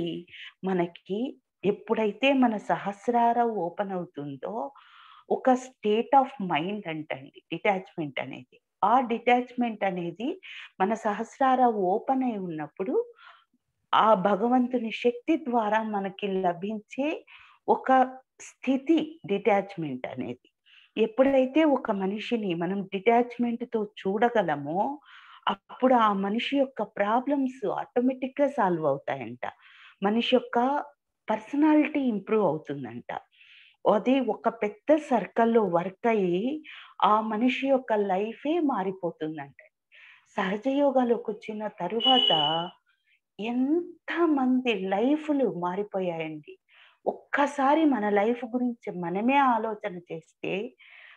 మనకి ఎప్పుడైతే మన సహస్రార ఓపెన్ అవుతుందో ఒక స్టేట్ ఆఫ్ మైండ్ అంటండి డిటాచ్‌మెంట్ అనేది. ఆ డిటాచ్‌మెంట్ అనేది మన సహస్రార ఓపెన్ అయి ఉన్నప్పుడు, ఆ భగవంతుని శక్తి ద్వారా మనకి లభించే ఒక స్థితి డిటాచ్‌మెంట్ అనేది. ఎప్పుడైతే ఒక మనిషిని మనం డిటాచ్‌మెంట్‌తో చూడగలమో, అప్పుడు ఆ మనిషి యొక్క ప్రాబ్లమ్స్ ఆటోమేటిక్‌గా సాల్వ్ అవుతాయంట. మనిషి యొక్క పర్సనాలిటీ ఇంప్రూవ్ అవుతుందంట. అది ఒక పెద్ద సర్కిల్‌లో వర్క్ అయ్యి, ఆ మనిషి యొక్క లైఫే మారిపోతుందంట. సహజ యోగాలోకొచ్చిన తరువాత ఎంతమంది లైఫ్‌లు మారిపోయాయండి. ఒక్కసారి మన లైఫ్ గురించి మనమే ఆలోచన చేస్తే,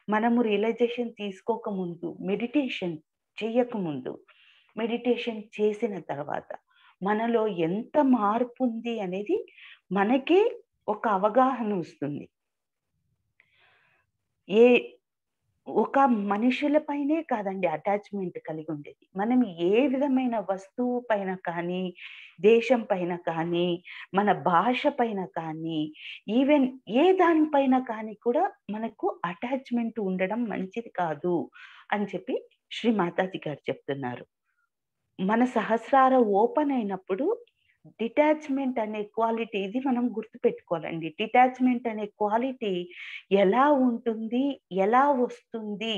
మనము రియలైజేషన్ తీసుకోకముందు, మెడిటేషన్ చెయ్యకముందు, మెడిటేషన్ చేసిన తర్వాత, మనలో ఎంత మార్పుంది అనేది మనకే ఒక అవగాహన వస్తుంది. ఏ ఒక మనుషుల పైనే కాదండి అటాచ్‌మెంట్ కలిగుండేది. మనం ఏ విధమైన వస్తువు పైన కానీ, దేశం పైన కానీ, మన భాష పైన కానీ, ఈవెన్ ఏ దాని పైన కానీ కూడా మనకు అటాచ్‌మెంట్ ఉండడం మంచిది కాదు అని చెప్పి శ్రీ మాతాజీ గారు చెప్తున్నారు. మన సహస్రార ఓపెన్ అయినప్పుడు డిటాచ్‌మెంట్ అనే క్వాలిటీ ఇది మనం గుర్తుపెట్టుకోవాలండి. డిటాచ్‌మెంట్ అనే క్వాలిటీ ఎలా ఉంటుంది? ఎలా వస్తుంది?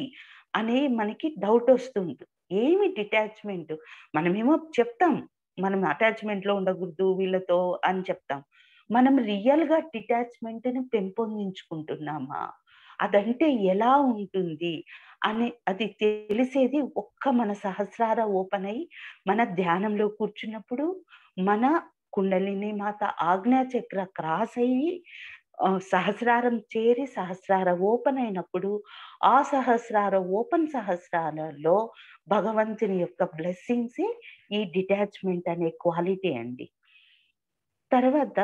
అని మనకి డౌటొస్తుంది. ఏమి డిటాచ్‌మెంట్? మనమేమో చెప్తాం. మనం అటాచ్‌మెంట్‌లో ఉండకూడదు వీళ్ళతో అని చెప్తాం. మనం రియల్‌గా డిటాచ్‌మెంట్‌ని పెంపొందించుకుంటున్నామా? అదంటే ఎలా ఉంటుంది? అని అది తెలిసేది ఒక్క మన సహస్రార ఓపెన్ అయ్యి, మన ధ్యానంలో కూర్చున్నప్పుడు, మన కుండలిని మాత ఆజ్ఞా చక్ర క్రాస్ అయ్యి సహస్రారం చేరి సహస్రార ఓపెన్ అయినప్పుడు, ఆ సహస్రార ఓపెన్ సహస్రాలలో భగవంతుని యొక్క బ్లెస్సింగ్సే ఈ డిటాచ్‌మెంట్ అనే క్వాలిటీ అండి. తర్వాత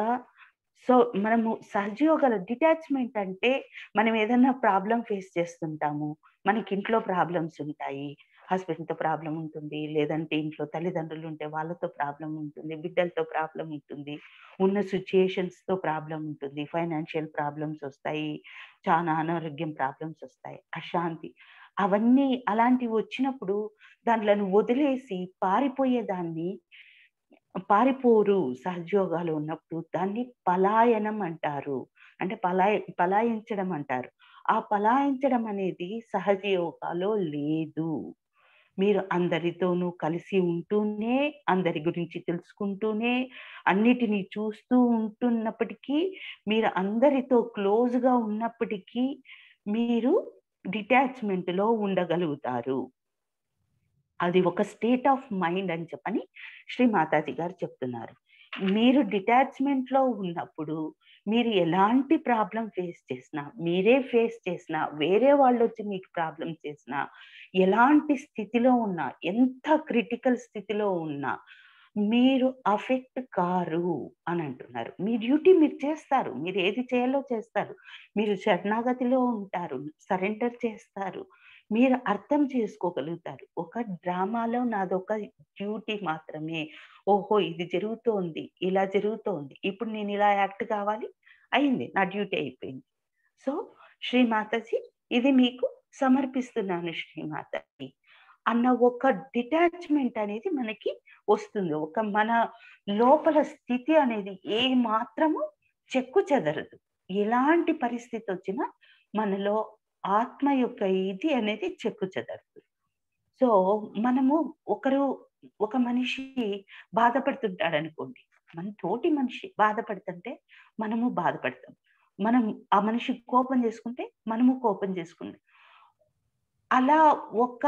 సో, మనము సహజయోగాలో డిటాచ్‌మెంట్ అంటే, మనం ఏదన్నా ప్రాబ్లమ్ ఫేస్ చేస్తుంటాము. మనకింట్లో ప్రాబ్లమ్స్ ఉంటాయి. హస్బెండ్‌తో ప్రాబ్లమ్ ఉంటుంది. లేదంటే ఇంట్లో తల్లిదండ్రులుంటే వాళ్ళతో ప్రాబ్లమ్ ఉంటుంది. బిడ్డలతో ప్రాబ్లమ్ ఉంటుంది. ఉన్న సిట్యుయేషన్స్‌తో ప్రాబ్లమ్ ఉంటుంది. ఫైనాన్షియల్ ప్రాబ్లమ్స్ ఒస్తాయి. చాలా అనారోగ్యం ప్రాబ్లమ్స్ ఒస్తాయి. అశాంతి. అవన్నీ అలాంటివి వచ్చినప్పుడు దాంట్లను వదిలేసి పారిపోయేదాన్ని పారిపోరు సహజయోగాలో ఉన్నప్పుడు. దాన్ని పలాయనం అంటారు. అంటే పలాయించడం అంటారు. ఆ పలాయించడం అనేది సహజ యోగాలో లేదు. మీరు అందరితోనూ కలిసి ఉంటూనే, అందరి గురించి తెలుసుకుంటూనే, అన్నిటిని చూస్తూ ఉంటున్నప్పటికీ, మీరు అందరితో క్లోజ్‌గా ఉన్నప్పటికీ, మీరు డిటాచ్‌మెంట్‌లో ఉండగలుగుతారు. అది ఒక స్టేట్ ఆఫ్ మైండ్ అని చెప్పని శ్రీ మాతాజీ గారు చెప్తున్నారు. మీరు డిటాచ్‌మెంట్‌లో ఉన్నప్పుడు మీరు ఎలాంటి ప్రాబ్లమ్ ఫేస్ చేసినా, మీరే ఫేస్ చేసినా, వేరే వాళ్ళొచ్చి మీకు ప్రాబ్లమ్ చేసినా, ఎలాంటి స్థితిలో ఉన్నా, ఎంత క్రిటికల్ స్థితిలో ఉన్నా, మీరు అఫెక్ట్ కారు అని అంటున్నారు. మీ డ్యూటీ మీరు చేస్తారు. మీరు ఏది చేయాలో చేస్తారు. మీరు శరణాగతిలో ఉంటారు. సరెండర్ చేస్తారు. మీరు అర్థం చేసుకోగలుగుతారు. ఒక డ్రామాలో నాదొక డ్యూటీ మాత్రమే. ఓహో! ఇది జరుగుతోంది. ఇలా జరుగుతోంది. ఇప్పుడు నేను ఇలా యాక్ట్ కావాలి. అయింది. నా డ్యూటీ అయిపోయింది. సో, శ్రీ మాతాజీ ఇది మీకు సమర్పిస్తున్నాను శ్రీమాతకి అన్న ఒక డిటాచ్‌మెంట్ అనేది మనకి వస్తుంది. ఒక మన లోపల స్థితి అనేది ఏ మాత్రము చెక్కు చెదరదు. ఎలాంటి పరిస్థితొచ్చినా మనలో ఆత్మ యొక్క ఇది అనేది చెక్కు చెదరదు. సో, మనము ఒక మనిషి బాధపడుతుంటాడనుకోండి. మన తోటి మనిషి బాధపడుతుంటే మనము బాధపడతాం. మనం ఆ మనిషి కోపం చేసుకుంటే మనము కోపం చేసుకుంటాం. అలా ఒక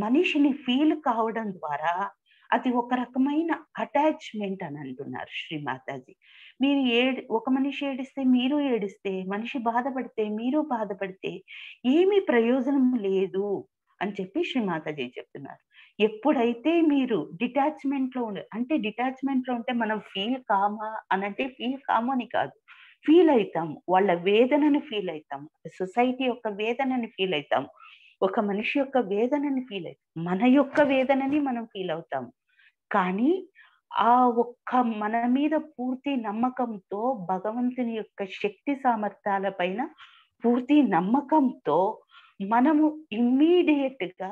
మనిషిని ఫీల్ కావడం ద్వారా అది ఒక రకమైన అటాచ్మెంట్ అని అంటున్నారు శ్రీ మాతాజీ. మీరు ఒక మనిషి ఏడిస్తే మీరు ఏడిస్తే, మనిషి బాధపడితే మీరు బాధపడితే ఏమీ ప్రయోజనం లేదు అని చెప్పి శ్రీ మాతాజీ చెప్తున్నారు. ఎప్పుడైతే మీరు డిటాచ్మెంట్‌లో అంటే డిటాచ్మెంట్‌లో ఉంటే మనం ఫీల్ కామా అనంటే ఫీల్ కాము అని కాదు. ఫీల్ అయితాము. వాళ్ళ వేదనని ఫీల్ అయితాము. సొసైటీ యొక్క వేదనని ఫీల్ అయితాము. ఒక మనిషి యొక్క వేదనని ఫీల్ అయితాం. మన యొక్క వేదనని మనం ఫీల్ అవుతాము. కానీ ఆ ఒక్క మన మీద పూర్తి నమ్మకంతో భగవంతుని యొక్క శక్తి సామర్థ్యాల పైన పూర్తి నమ్మకంతో మనము ఇమ్మీడియేట్‌గా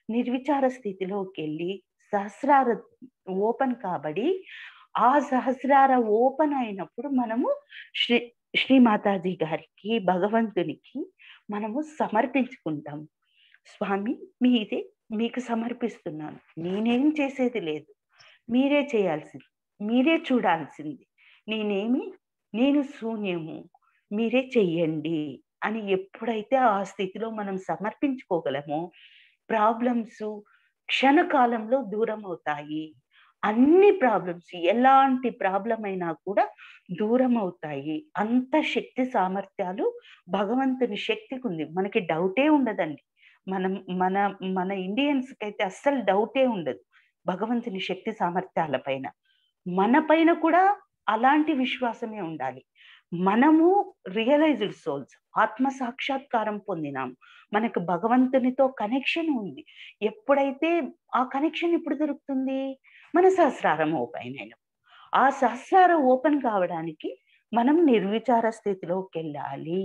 నిర్విచార స్థితిలోకెళ్ళి సహస్రార ఓపెన్ కాబడి, ఆ సహస్రార ఓపెన్ అయినప్పుడు మనము శ్రీ శ్రీ మాతాజీ గారికి, భగవంతునికి మనము సమర్పించుకుంటాం. స్వామి మీదే మీకు సమర్పిస్తున్నాను. నేనేం చేసేది లేదు. మీరే చేయాల్సింది. మీరే చూడాల్సింది. నేను శూన్యము. మీరే చెయ్యండి అని ఎప్పుడైతే ఆ స్థితిలో మనం సమర్పించుకోగలమో ప్రాబ్లమ్స్ క్షణకాలంలో దూరం అవుతాయి. అన్ని ప్రాబ్లమ్స్ ఎలాంటి ప్రాబ్లమ్ అయినా కూడా దూరం అవుతాయి. అంత శక్తి సామర్థ్యాలు భగవంతుని శక్తికి ఉంది. మనకి డౌటే ఉండదండి. మనం మన మన ఇండియన్స్‌కైతే అస్సలు డౌటే ఉండదు భగవంతుని శక్తి సామర్థ్యాల పైన. మన పైన కూడా అలాంటి విశ్వాసమే ఉండాలి. మనము రియలైజ్డ్ సోల్స్, ఆత్మ సాక్షాత్కారం పొందినాం. మనకు భగవంతునితో కనెక్షన్ ఉంది. ఎప్పుడైతే ఆ కనెక్షన్ ఎప్పుడు దొరుకుతుంది? మన సహస్రారం ఓపెన్ అయినప్పుడు. ఆ సహస్రారం ఓపెన్ కావడానికి మనం నిర్విచార స్థితిలోకెళ్ళాలి.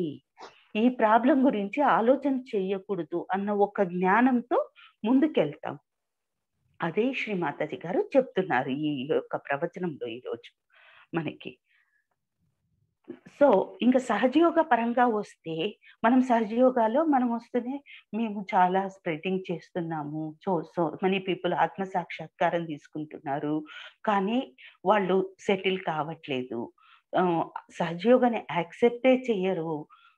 ఈ ప్రాబ్లం గురించి ఆలోచన చెయ్యకూడదు అన్న ఒక జ్ఞానంతో ముందుకెళ్తాం. అదే శ్రీ మాతాజీ గారు చెప్తున్నారు ఈ యొక్క ప్రవచనంలో ఈరోజు మనకి. సో ఇంకా సహజయోగ పరంగా వస్తే మనం సహజయోగాలో మనం వస్తేనే మేము చాలా స్ప్రెడింగ్ చేస్తున్నాము. సో మెనీ పీపుల్ ఆత్మ సాక్షాత్కారం తీసుకుంటున్నారు. కానీ వాళ్ళు సెటిల్ కావట్లేదు. సహజయోగాన్ని యాక్సెప్టే చెయ్యరు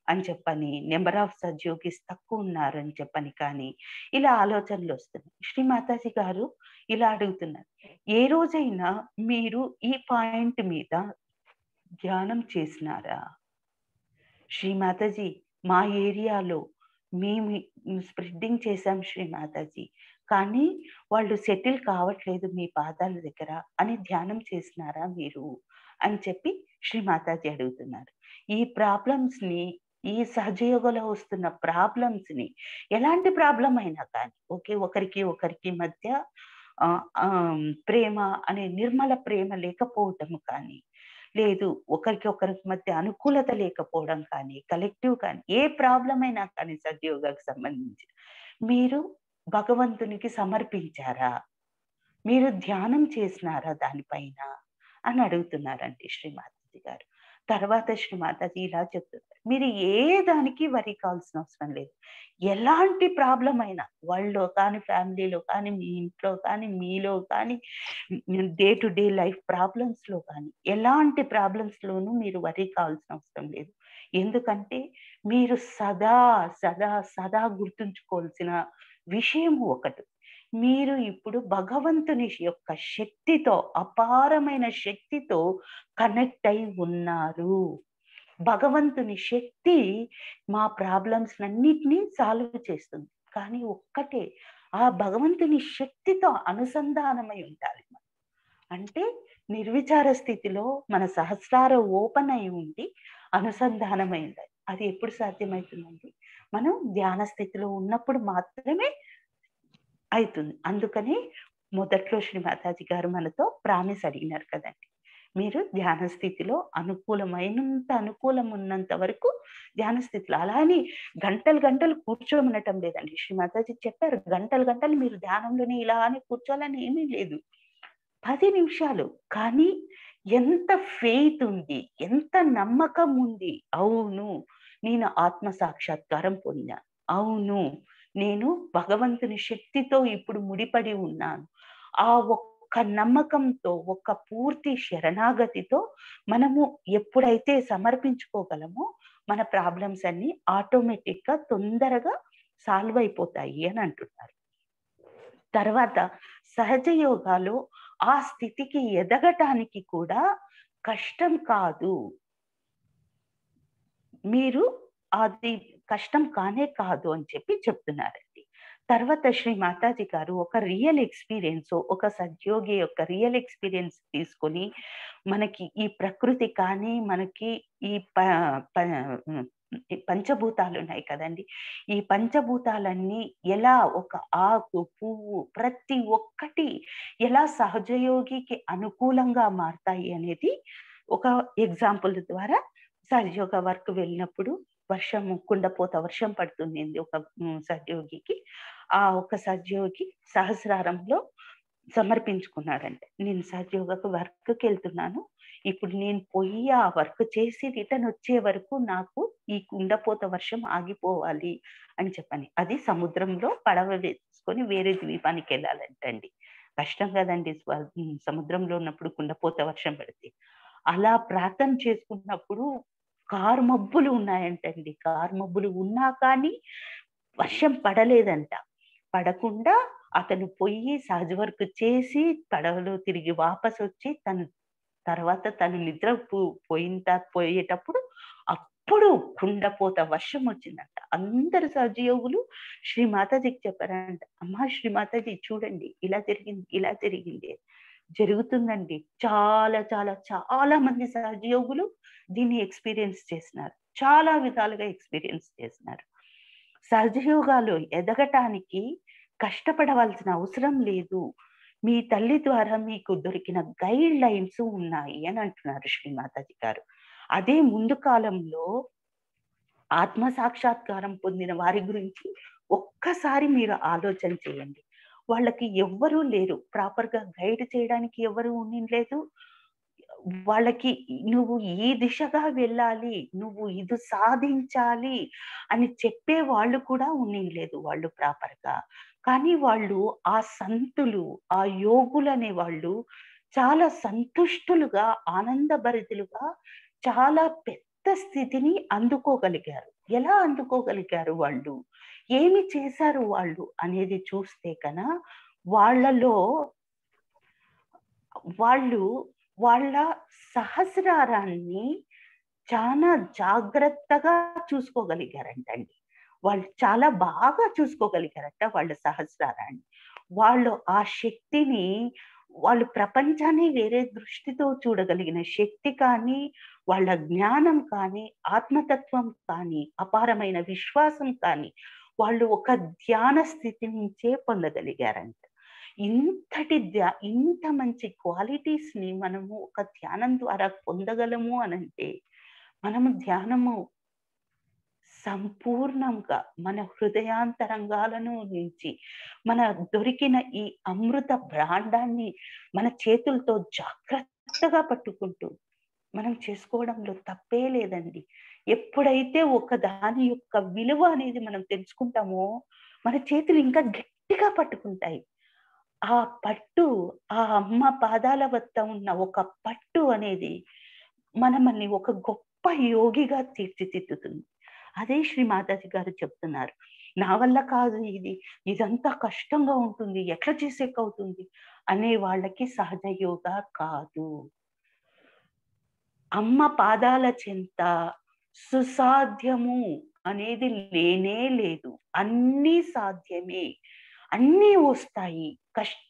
అని చెప్పని, నెంబర్ ఆఫ్ సహజయోగిస్ తక్కువ ఉన్నారని చెప్పని కానీ ఇలా ఆలోచనలు వస్తున్నాయి. శ్రీ మాతాజీ గారు ఇలా అడుగుతున్నారు. ఏ రోజైనా మీరు ఈ పాయింట్ మీద ధ్యానం చేసినారా? శ్రీ మాతాజీ మా ఏరియాలో మేము స్ప్రెడ్డింగ్ చేశాం శ్రీ మాతాజీ. కానీ వాళ్ళు సెటిల్ కావట్లేదు మీ పాదాల దగ్గర అని ధ్యానం చేసినారా మీరు అని చెప్పి శ్రీ మాతాజీ అడుగుతున్నారు. ఈ ప్రాబ్లమ్స్‌ని ఈ సహజయోగంలో వస్తున్న ప్రాబ్లమ్స్‌ని ఎలాంటి ప్రాబ్లమ్ అయినా కానీ ఒకరికి మధ్య ప్రేమ అనే నిర్మల ప్రేమ లేకపోవటం కానీ, లేదు ఒకరికి మధ్య అనుకూలత లేకపోవడం కానీ, కలెక్టివ్ కానీ ఏ ప్రాబ్లమ్ అయినా కానీ సహజయోగానికి సంబంధించి మీరు భగవంతునికి సమర్పించారా? మీరు ధ్యానం చేసినారా దానిపైన అని అడుగుతున్నారండి శ్రీ మాతాజీ గారు. తర్వాత శ్రీ మాతాజీ ఇలా చెప్తున్నారు. మీరు ఏ దానికి వరి కావాల్సిన అవసరం లేదు. ఎలాంటి ప్రాబ్లం అయినా వరల్డ్‌లో కానీ, ఫ్యామిలీలో కానీ, మీ ఇంట్లో కానీ, మీలో కానీ, డే టు డే లైఫ్ ప్రాబ్లమ్స్‌లో కానీ ఎలాంటి ప్రాబ్లమ్స్‌లోనూ మీరు వరి కావాల్సిన అవసరం లేదు. ఎందుకంటే మీరు సదా గుర్తుంచుకోవాల్సిన విషయం ఒకటి. మీరు ఇప్పుడు భగవంతుని యొక్క శక్తితో, అపారమైన శక్తితో కనెక్ట్ అయి ఉన్నారు. భగవంతుని శక్తి మా ప్రాబ్లమ్స్ అన్నిటినీ సాల్వ్ చేస్తుంది. కానీ ఒక్కటే ఆ భగవంతుని శక్తితో అనుసంధానమై ఉండాలి మనం. అంటే నిర్విచార స్థితిలో మన సహస్రార ఓపెన్ అయి ఉండి అనుసంధానమై ఉండాలి. అది ఎప్పుడు సాధ్యమవుతుందండి? మనం ధ్యాన స్థితిలో ఉన్నప్పుడు మాత్రమే అయితుంది. అందుకని మొదట్లో శ్రీ మాతాజీ గారు మనతో ప్రామిస్ అడిగినారు కదండి. మీరు ధ్యాన స్థితిలో అనుకూలం ఉన్నంత వరకు ధ్యాన స్థితిలో, అలా అని గంటలు కూర్చోమనటం లేదండి. శ్రీ మాతాజీ చెప్పారు, గంటలు మీరు ధ్యానంలోనే ఇలా అని కూర్చోవాలని ఏమీ లేదు. 10 నిమిషాలు. కానీ ఎంత ఫెయిత్ ఉంది, ఎంత నమ్మకం ఉంది. అవును, నేను ఆత్మ సాక్షాత్కారం పొందా. అవును, నేను భగవంతుని శక్తితో ఇప్పుడు ముడిపడి ఉన్నాను. ఆ ఒక్క నమ్మకంతో, ఒక్క పూర్తి శరణాగతితో మనము ఎప్పుడైతే సమర్పించుకోగలమో మన ప్రాబ్లమ్స్ అన్ని ఆటోమేటిక్‌గా తొందరగా సాల్వ్ అయిపోతాయి అని అంటున్నారు. తర్వాత సహజ యోగాలో ఆ స్థితికి ఎదగటానికి కూడా కష్టం కాదు, మీరు అది కష్టం కానే కాదు అని చెప్పి చెప్తున్నారండి. తర్వాత శ్రీ మాతాజీ గారు ఒక రియల్ ఎక్స్‌పీరియన్స్, ఒక సద్యోగి యొక్క రియల్ ఎక్స్‌పీరియన్స్ తీసుకొని మనకి ఈ ప్రకృతి కానీ, మనకి ఈ ప ప హ్మ్. ఈ పంచభూతాలు ఉన్నాయి కదండీ! ఈ పంచభూతాలన్నీ ఎలా ఒక ఆకు, పువ్వు ప్రతి ఒక్కటి ఎలా సహజయోగికి అనుకూలంగా మారతాయి అనేది ఒక ఎగ్జాంపుల్ ద్వారా సహజయోగ వర్క్ వెళ్ళినప్పుడు కుండపోత వర్షం పడుతుండింది ఒక సహజయోగికి. ఆ ఒక సహజయోగి సహస్రారంలో సమర్పించుకున్నాడంట. నేను సహజయోగకు వర్క్‌కెళ్తున్నాను. ఇప్పుడు నేను పోయి ఆ వర్క్ చేసి రిటర్న్ వచ్చే వరకు నాకు ఈ కుండపోత వర్షం ఆగిపోవాలి అని చెప్పని. అది సముద్రంలో పడవ వేసుకొని వేరే ద్వీపానికెళ్ళాలంటండి. కష్టం గదండీ! సముద్రంలో ఉన్నప్పుడు కుండపోత వర్షం పడితే. అలా ప్రార్థన చేసుకున్నప్పుడు కారుమబ్బులు ఉన్నాయంటండి. కారుమబ్బులు ఉన్నా కానీ వర్షం పడలేదంట. పడకుండా అతను పొయ్యి సహజ వర్క్ చేసి పడవలో తిరిగి వాపసొచ్చి తను నిద్ర పోయేటప్పుడు అప్పుడు కుండపోత వర్షం వచ్చిందంట. అందరు సహజయోగులు శ్రీ మాతాజీకి చెప్పారంట. అమ్మా శ్రీ మాతాజీ చూడండి ఇలా జరిగింది, ఇలా జరిగింది. జరుగుతుందండి. చాలా చాలా చాలా మంది సహజయోగులు దీన్ని ఎక్స్‌పీరియన్స్ చేసినారు. చాలా విధాలుగా ఎక్స్‌పీరియన్స్ చేసినారు. సహజయోగాలో ఎదగటానికి కష్టపడవలసిన అవసరం లేదు. మీ తల్లి ద్వారా మీకు దొరికిన గైడ్ లైన్స్ ఉన్నాయి అని అంటున్నారు శ్రీ మాతాజీ గారు. అదే ముందు కాలంలో ఆత్మ సాక్షాత్కారం పొందిన వారి గురించి ఒక్కసారి మీరు ఆలోచన చేయండి. వాళ్ళకి ఎవ్వరూ లేరు. ప్రాపర్‌గా గైడ్ చేయడానికి ఎవరు ఉండిండ్లేదు. వాళ్ళకి నువ్వు ఈ దిశగా వెళ్ళాలి, నువ్వు ఇది సాధించాలి అని చెప్పే వాళ్ళు కూడా ఉండిండ్లేదు వాళ్ళు ప్రాపర్‌గా. కానీ వాళ్ళు ఆ సంతులు, ఆ యోగులనే వాళ్ళు చాలా సంతుష్టులుగా, ఆనందభరితులుగా చాలా పెద్ద స్థితిని అందుకోగలిగారు. ఎలా అందుకోగలిగారు వాళ్ళు? ఏమి చేశారు వాళ్ళు అనేది చూస్తే వాళ్ళలో వాళ్ళు వాళ్ళ సహస్రారాన్ని చాలా జాగ్రత్తగా చూసుకోగలిగారంటండి. వాళ్ళు చాలా బాగా చూసుకోగలిగారట వాళ్ళ సహస్రారాన్ని. వాళ్ళు ఆ శక్తిని వాళ్ళు ప్రపంచాన్ని వేరే దృష్టితో చూడగలిగిన శక్తి కానీ, వాళ్ళ జ్ఞానం కానీ, ఆత్మతత్వం కానీ, అపారమైన విశ్వాసం కానీ, వాళ్ళు ఒక ధ్యాన స్థితి నుంచే పొందగలిగారంట. ఇంత మంచి క్వాలిటీస్‌ని మనము ఒక ధ్యానం ద్వారా పొందగలము అనంటే, మనము ధ్యానము సంపూర్ణంగా మన హృదయాంతరంగాలను నుంచి, మన దొరికిన ఈ అమృత భాండాన్ని మన చేతులతో జాగ్రత్తగా పట్టుకుంటూ, మనం చేసుకోవడంలో తప్పే లేదండి. ఎప్పుడైతే ఒక దాని యొక్క విలువ అనేది మనం తెలుసుకుంటామో, మన చేతులు ఇంకా గట్టిగా పట్టుకుంటాయి. ఆ పట్టు, ఆ అమ్మ పాదాల వద్ద ఉన్న ఒక పట్టు అనేది మనల్ని ఒక గొప్ప యోగిగా తీర్చిదిద్దుతుంది. అదే శ్రీ మాతాజీ గారు చెప్తున్నారు. నా వల్ల కాదు ఇది, ఇదంతా కష్టంగా ఉంటుంది, ఎట్లా చేసేకవుతుంది అనే వాళ్ళకి సహజ యోగా కాదు. అమ్మ పాదాల చెంత సుసాధ్యము అనేది లేనే లేదు. అన్నీ సాధ్యమే. అన్నీ వస్తాయి.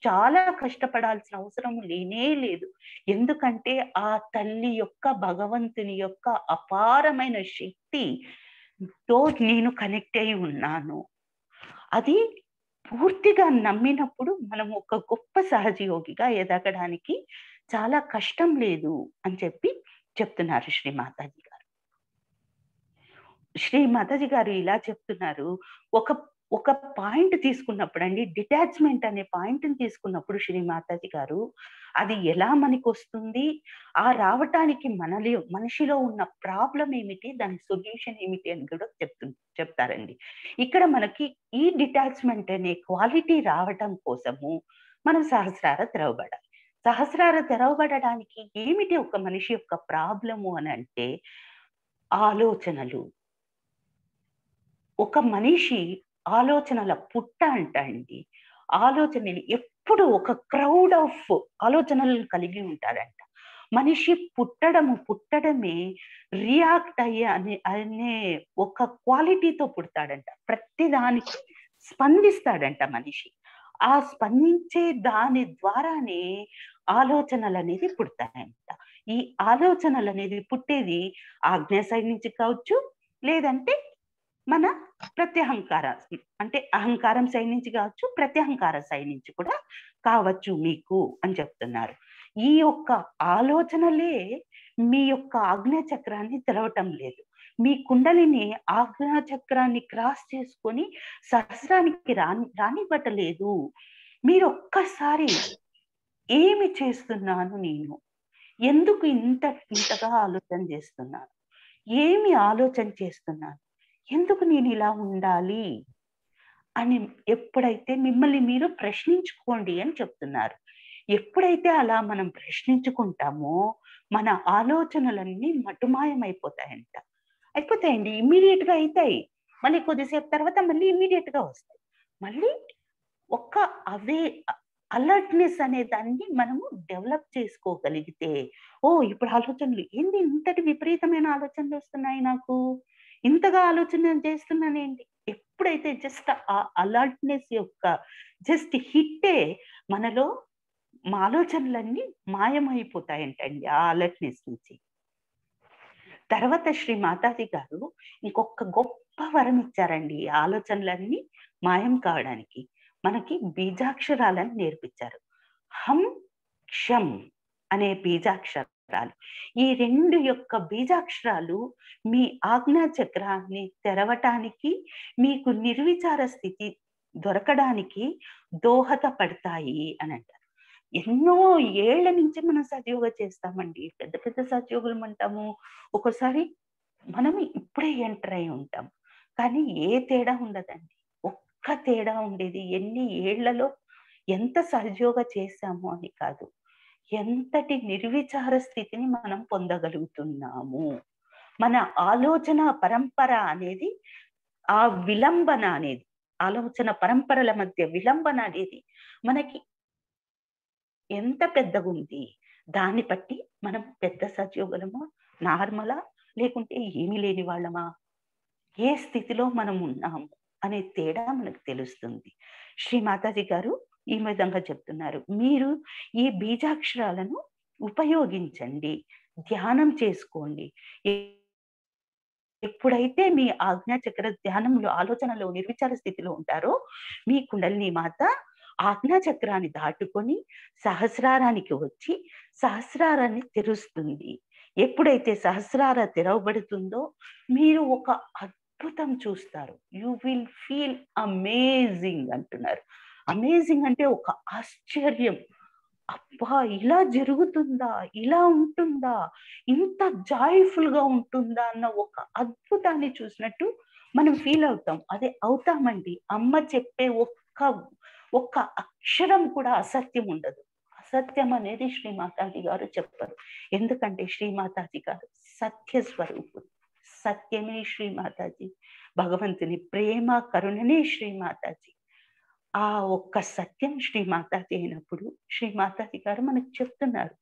చాలా కష్టపడాల్సిన అవసరం లేనే లేదు. ఎందుకంటే ఆ తల్లి యొక్క భగవంతుని యొక్క అపారమైన శక్తితో నేను కనెక్ట్ అయి ఉన్నాను. అది పూర్తిగా నమ్మినప్పుడు మనం ఒక గొప్ప సహజయోగిగా ఎదగడానికి చాలా కష్టం లేదు అని చెప్తున్నారు శ్రీ మాతాజీ గారు. శ్రీ మాతాజీ గారు ఇలా చెప్తున్నారు. ఒక ఒక పాయింట్ తీసుకున్నప్పుడండి, డిటాచ్‌మెంట్ అనే పాయింట్‌ని తీసుకున్నప్పుడు శ్రీ మాతాజీ గారు, అది ఎలా మనకొస్తుంది? రావటానికి మనిషిలో ఉన్న ప్రాబ్లమ్ ఏమిటి? దాని సొల్యూషన్ ఏమిటి? అని కూడా చెప్తారండి. ఇక్కడ మనకి ఈ డిటాచ్‌మెంట్ అనే క్వాలిటీ రావటం కోసము మనం సహస్రార తెరవబడాలి. సహస్రార తెరవబడడానికి ఏమిటి ఒక మనిషి యొక్క ప్రాబ్లము అనంటే ఆలోచనలు. ఒక మనిషి ఆలోచనల పుట్ట అంట అండి. ఆలోచనని ఎప్పుడు ఒక క్రౌడ్ ఆఫ్ ఆలోచనలను కలిగి ఉంటాడంట. మనిషి పుట్టడమే రియాక్ట్ అనే ఒక క్వాలిటీతో పుడతాడంట. ప్రతి దానికి స్పందిస్తాడంట మనిషి. ఆ స్పందించే దాని ద్వారానే ఆలోచనలు అనేది పుడతాయంట. ఈ ఆలోచనలు అనేది పుట్టేది ఆజ్ఞ సైడ్ నుంచి కావచ్చు, లేదంటే మన ప్రత్యహంకార అంటే అహంకారం సైడ్ నుంచి కావచ్చు, ప్రత్యహంకార సైడ్ నుంచి కూడా కావచ్చు మీకు అని చెప్తున్నారు. ఈ యొక్క ఆలోచనలే మీ యొక్క ఆజ్ఞా చక్రాన్ని తెరవటం లేదు. మీ కుండలిని ఆజ్ఞా చక్రాన్ని క్రాస్ చేసుకొని సహస్రానికి రానివ్వటలేదు. మీరు ఒక్కసారి ఏమి చేస్తున్నాను నేను, ఎందుకు ఇంతగా ఆలోచన చేస్తున్నాను, ఏమి ఆలోచన చేస్తున్నాను, ఎందుకు నేను ఇలా ఉండాలి అని ఎప్పుడైతే మిమ్మల్ని మీరు ప్రశ్నించుకోండి అని చెప్తున్నారు. ఎప్పుడైతే అలా మనం ప్రశ్నించుకుంటామో మన ఆలోచనలన్నీ మటుమాయమైపోతాయంట. అయిపోతాయండి, ఇమ్మీడియట్ గా అవుతాయి. మళ్ళీ కొద్దిసేపు తర్వాత మళ్ళీ ఇమ్మీడియట్ గా వస్తాయి. మళ్ళీ ఒక్క అవే అలర్ట్నెస్ అనే దాన్ని మనము డెవలప్ చేసుకోగలిగితే, ఓ ఇప్పుడు ఆలోచనలు ఏంది, ఇంతటి విపరీతమైన ఆలోచనలు వస్తున్నాయి నాకు, ఇంతగా ఆలోచన చేస్తున్నానేంటి. ఎప్పుడైతే జస్ట్ ఆ అలర్ట్నెస్ యొక్క జస్ట్ హిట్టే మనలో మా ఆలోచనలన్నీ మాయమైపోతాయంటండి ఆ అలర్ట్నెస్ నుంచి. తర్వాత శ్రీ మాతాజీ గారు ఇంకొక గొప్ప వరం ఇచ్చారండి ఈ ఆలోచనలన్నీ మాయం కావడానికి. మనకి బీజాక్షరాలను నేర్పించారు. హం క్షం అనే బీజాక్షరాలు. ఈ రెండు యొక్క బీజాక్షరాలు మీ ఆజ్ఞా చక్రాన్ని తెరవటానికి, మీకు నిర్విచార స్థితి దొరకడానికి దోహదపడతాయి అని అంటారు. ఎన్నో ఏళ్ల నుంచి మనం సత్యోగ చేస్తామండి, పెద్ద పెద్ద సత్యోగులు అంటాము. ఒకసారి మనం ఇప్పుడే ఎంటర్ అయి ఉంటాం, కానీ ఏ తేడా ఉండదండి. ఒక్క తేడా ఉండేది ఎన్ని ఏళ్లలో ఎంత సహజయోగ చేశాము అని కాదు, ఎంతటి నిర్విచార స్థితిని మనం పొందగలుగుతున్నాము. మన ఆలోచన పరంపర అనేది, ఆ విలంబన అనేది, ఆలోచన పరంపరల మధ్య విలంబన అనేది మనకి ఎంత పెద్దగా ఉంది, దాన్ని బట్టి మనం పెద్ద సత్యోగులమా, నార్మలా, లేకుంటే ఏమీ లేని వాళ్ళమా, ఏ స్థితిలో మనం ఉన్నాము అనే తేడా మనకు తెలుస్తుంది. శ్రీ మాతాజీ గారు ఈ విధంగా చెప్తున్నారు, మీరు ఈ బీజాక్షరాలను ఉపయోగించండి, ధ్యానం చేసుకోండి. ఎప్పుడైతే మీ ఆజ్ఞా చక్ర ధ్యానంలో ఆలోచనలో నిర్విచార స్థితిలో ఉంటారో, మీ కుండలిని మాత ఆజ్ఞా చక్రాన్ని దాటుకొని సహస్రారానికి వచ్చి సహస్రారాన్ని తెరుస్తుంది. ఎప్పుడైతే సహస్రార తెరవబడుతుందో మీరు ఒక అద్భుతం చూస్తారు. యు విల్ ఫీల్ అమేజింగ్ అంటున్నారు. అమేజింగ్ అంటే ఒక ఆశ్చర్యం. అబ్బా, ఇలా జరుగుతుందా, ఇలా ఉంటుందా, ఇంత జాయ్ఫుల్ గా ఉంటుందా అన్న ఒక అద్భుతాన్ని చూసినట్టు మనం ఫీల్ అవుతాం. అదే అవుతామండి. అమ్మ చెప్పే ఒక్క అక్షరం కూడా అసత్యం ఉండదు. అసత్యం అనేది శ్రీ మాతాజీ గారు చెప్పరు. ఎందుకంటే శ్రీ మాతాజీ గారు సత్య స్వరూపుడు. సత్యమే శ్రీ మాతాజీ, భగవంతుని ప్రేమ కరుణనే శ్రీ మాతాజీ. ఆ ఒక్క సత్యం శ్రీ మాతాజీ అయినప్పుడు శ్రీ మాతాజీ గారు మనకు చెప్తున్నారు,